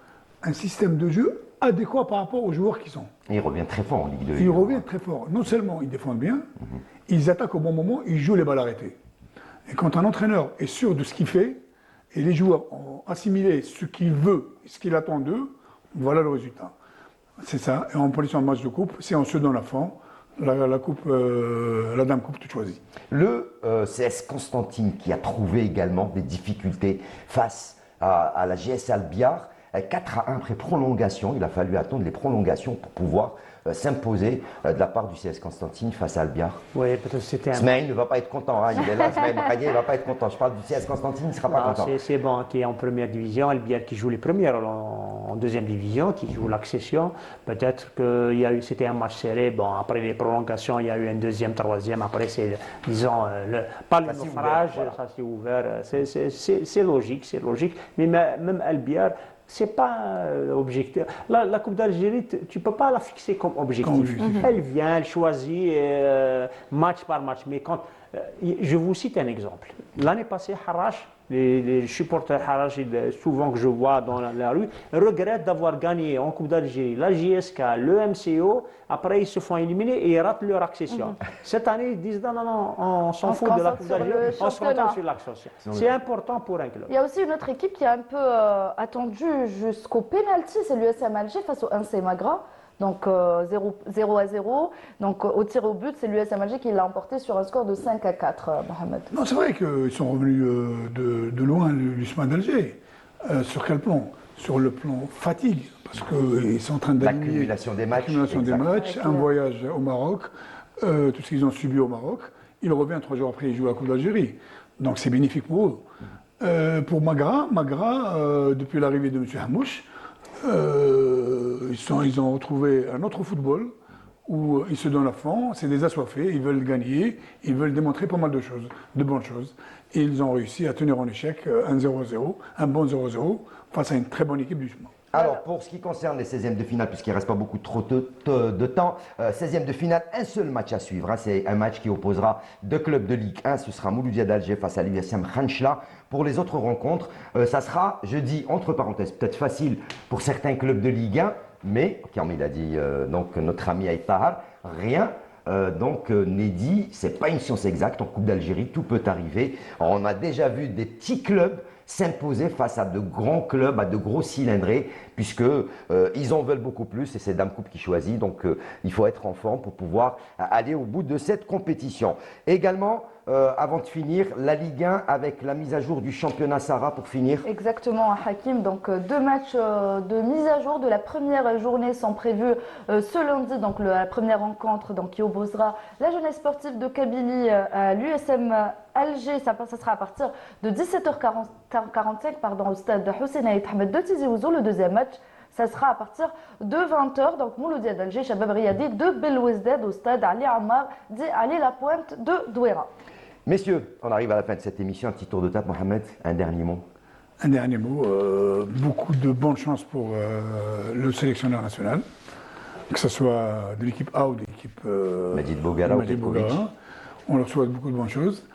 un système de jeu adéquat par rapport aux joueurs qui sont. Et il revient très fort en Ligue 2. Ils reviennent très fort. Non seulement ils défendent bien, ils attaquent au bon moment, ils jouent les balles arrêtées. Et quand un entraîneur est sûr de ce qu'il fait, et les joueurs ont assimilé ce qu'il veut, ce qu'il attend d'eux, voilà le résultat. C'est ça. Et en position de match de coupe, c'est en se donnant la fin, la coupe, la Dame Coupe, tu choisis. Le CS Constantine qui a trouvé également des difficultés face à la GS Albiar, 4-1 après prolongation. Il a fallu attendre les prolongations pour pouvoir s'imposer de la part du CS Constantine face à Albiar. Oui, peut-être c'était un. Smaïn ne va pas être content, hein. Il est là, Smaïn Khadier, il ne va pas être content. Je parle du CS Constantine, il ne sera pas content. C'est bon, qui est en première division, Albiar qui joue les premières en deuxième division, qui joue l'accession. Peut-être que c'était un match serré. Bon, après les prolongations, il y a eu un deuxième, troisième. Après, c'est, disons, pas le naufrage, ça s'est ouvert. C'est logique, c'est logique. Mais même Albiar, c'est pas objectif. La Coupe d'Algérie, tu ne peux pas la fixer comme objectif. Elle vient, elle choisit match par match. Mais je vous cite un exemple. L'année passée, Harash, les supporters Harash, souvent que je vois dans la rue, regrettent d'avoir gagné en Coupe d'Algérie la JSK, le MCO. Après, ils se font éliminer et ils ratent leur accession. Cette année, ils disent non, on s'en fout de la Coupe d'Algérie, on se concentre sur l'accession. C'est important pour un club. Il y a aussi une autre équipe qui a un peu attendu jusqu'au pénalty, c'est l'USM Alger face au 1C Magra. Donc 0-0. Donc au tir au but, c'est l'USM Alger qui l'a emporté sur un score de 5-4, Mohamed. Non, c'est vrai qu'ils sont revenus de loin, l'USM d'Alger. Sur quel plan? Sur le plan fatigue, parce qu'ils sont en train d'aligner l'accumulation des matchs, un voyage au Maroc, tout ce qu'ils ont subi au Maroc. Ils reviennent 3 jours après, ils jouent la Coupe d'Algérie. Donc c'est bénéfique pour eux. Pour Magra, depuis l'arrivée de M. Hamouche, ils ont retrouvé un autre football où ils se donnent à fond, c'est des assoiffés, ils veulent gagner, ils veulent démontrer pas mal de choses, de bonnes choses. Et ils ont réussi à tenir en échec un 0-0, un bon 0-0, face à une très bonne équipe du chemin. Alors, pour ce qui concerne les 16e de finale, puisqu'il ne reste pas beaucoup trop de temps, 16e de finale, un seul match à suivre. Hein, c'est un match qui opposera 2 clubs de Ligue 1. Ce sera Mouloudia d'Alger face à l'USM Khanchla. Pour les autres rencontres, ça sera, je dis, entre parenthèses, peut-être facile pour certains clubs de Ligue 1, mais, comme il a dit donc, notre ami Aït Tahar, rien n'est dit, c'est pas une science exacte. En Coupe d'Algérie, tout peut arriver. On a déjà vu des petits clubs s'imposer face à de grands clubs, à de gros cylindrés, puisque ils en veulent beaucoup plus et c'est Dame Coupe qui choisit. Donc il faut être en forme pour pouvoir aller au bout de cette compétition. Également, avant de finir, la Ligue 1 avec la mise à jour du championnat Sarah pour finir. Exactement, Hakim. Donc 2 matchs de mise à jour de la première journée sont prévus ce lundi. Donc la première rencontre qui opposera la jeunesse sportive de Kabylie à l'USM Alger. Ça sera à partir de 17h45 au stade Hussein Aït Ahmed de Tizi Ouzou. Le deuxième match, ça sera à partir de 20h. Donc Mouloudia d'Alger, Chabab Riyadi de Belouizdad au stade Ali Ammar dit Ali Lapointe de Douera. Messieurs, on arrive à la fin de cette émission. Un petit tour de table, Mohamed, un dernier mot. Un dernier mot, beaucoup de bonne chance pour le sélectionneur national, que ce soit de l'équipe A ou de l'équipe Majid Bogara ou Petkovic. On leur souhaite beaucoup de bonnes choses.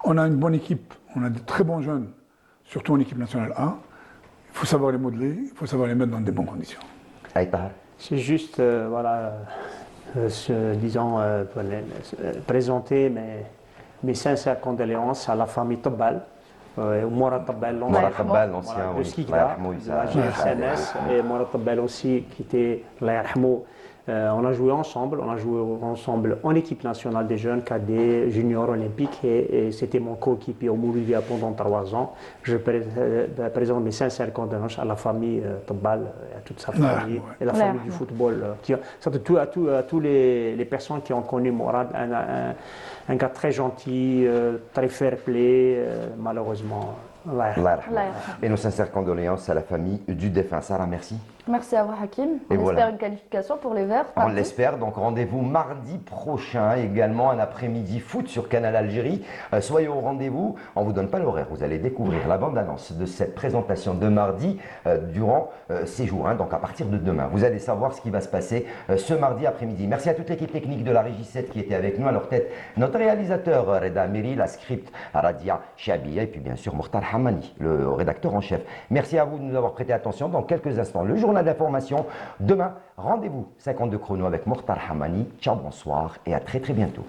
On a une bonne équipe, on a de très bons jeunes, surtout en équipe nationale A. Il faut savoir les modeler, il faut savoir les mettre dans de bonnes conditions. C'est juste, présenter mes sincères condoléances à la famille Tabbal, Mourad Tabbal, l'ancien de Skikda, de la GSNS, et Mourad Tabbal aussi, qui était, On a joué ensemble en équipe nationale des jeunes, cadets, juniors olympiques et c'était mon coéquipier au Mouloudia pendant 3 ans. Je présente mes sincères condoléances à la famille Tobbal, à toute sa famille et la famille du football, surtout à tous les personnes qui ont connu Morad, un gars très gentil, très fair play, malheureusement. Et nos sincères condoléances à la famille du défunt. Sarah, merci. Merci à vous, Hakim. On espère une qualification pour les Verts. On l'espère. Donc rendez-vous mardi prochain. Également un après-midi foot sur Canal Algérie. Soyez au rendez-vous. On ne vous donne pas l'horaire. Vous allez découvrir la bande-annonce de cette présentation de mardi durant ces jours. Donc à partir de demain. Vous allez savoir ce qui va se passer ce mardi après-midi. Merci à toute l'équipe technique de la Régie 7 qui était avec nous. À leur tête, notre réalisateur Reda Meri, la script Radia Chabia et puis bien sûr Mortal Hamani, le rédacteur en chef. Merci à vous de nous avoir prêté attention. Dans quelques instants, le journal d'information. Demain, rendez-vous 52 chrono avec Mortal Hamani. Ciao, bonsoir et à très bientôt.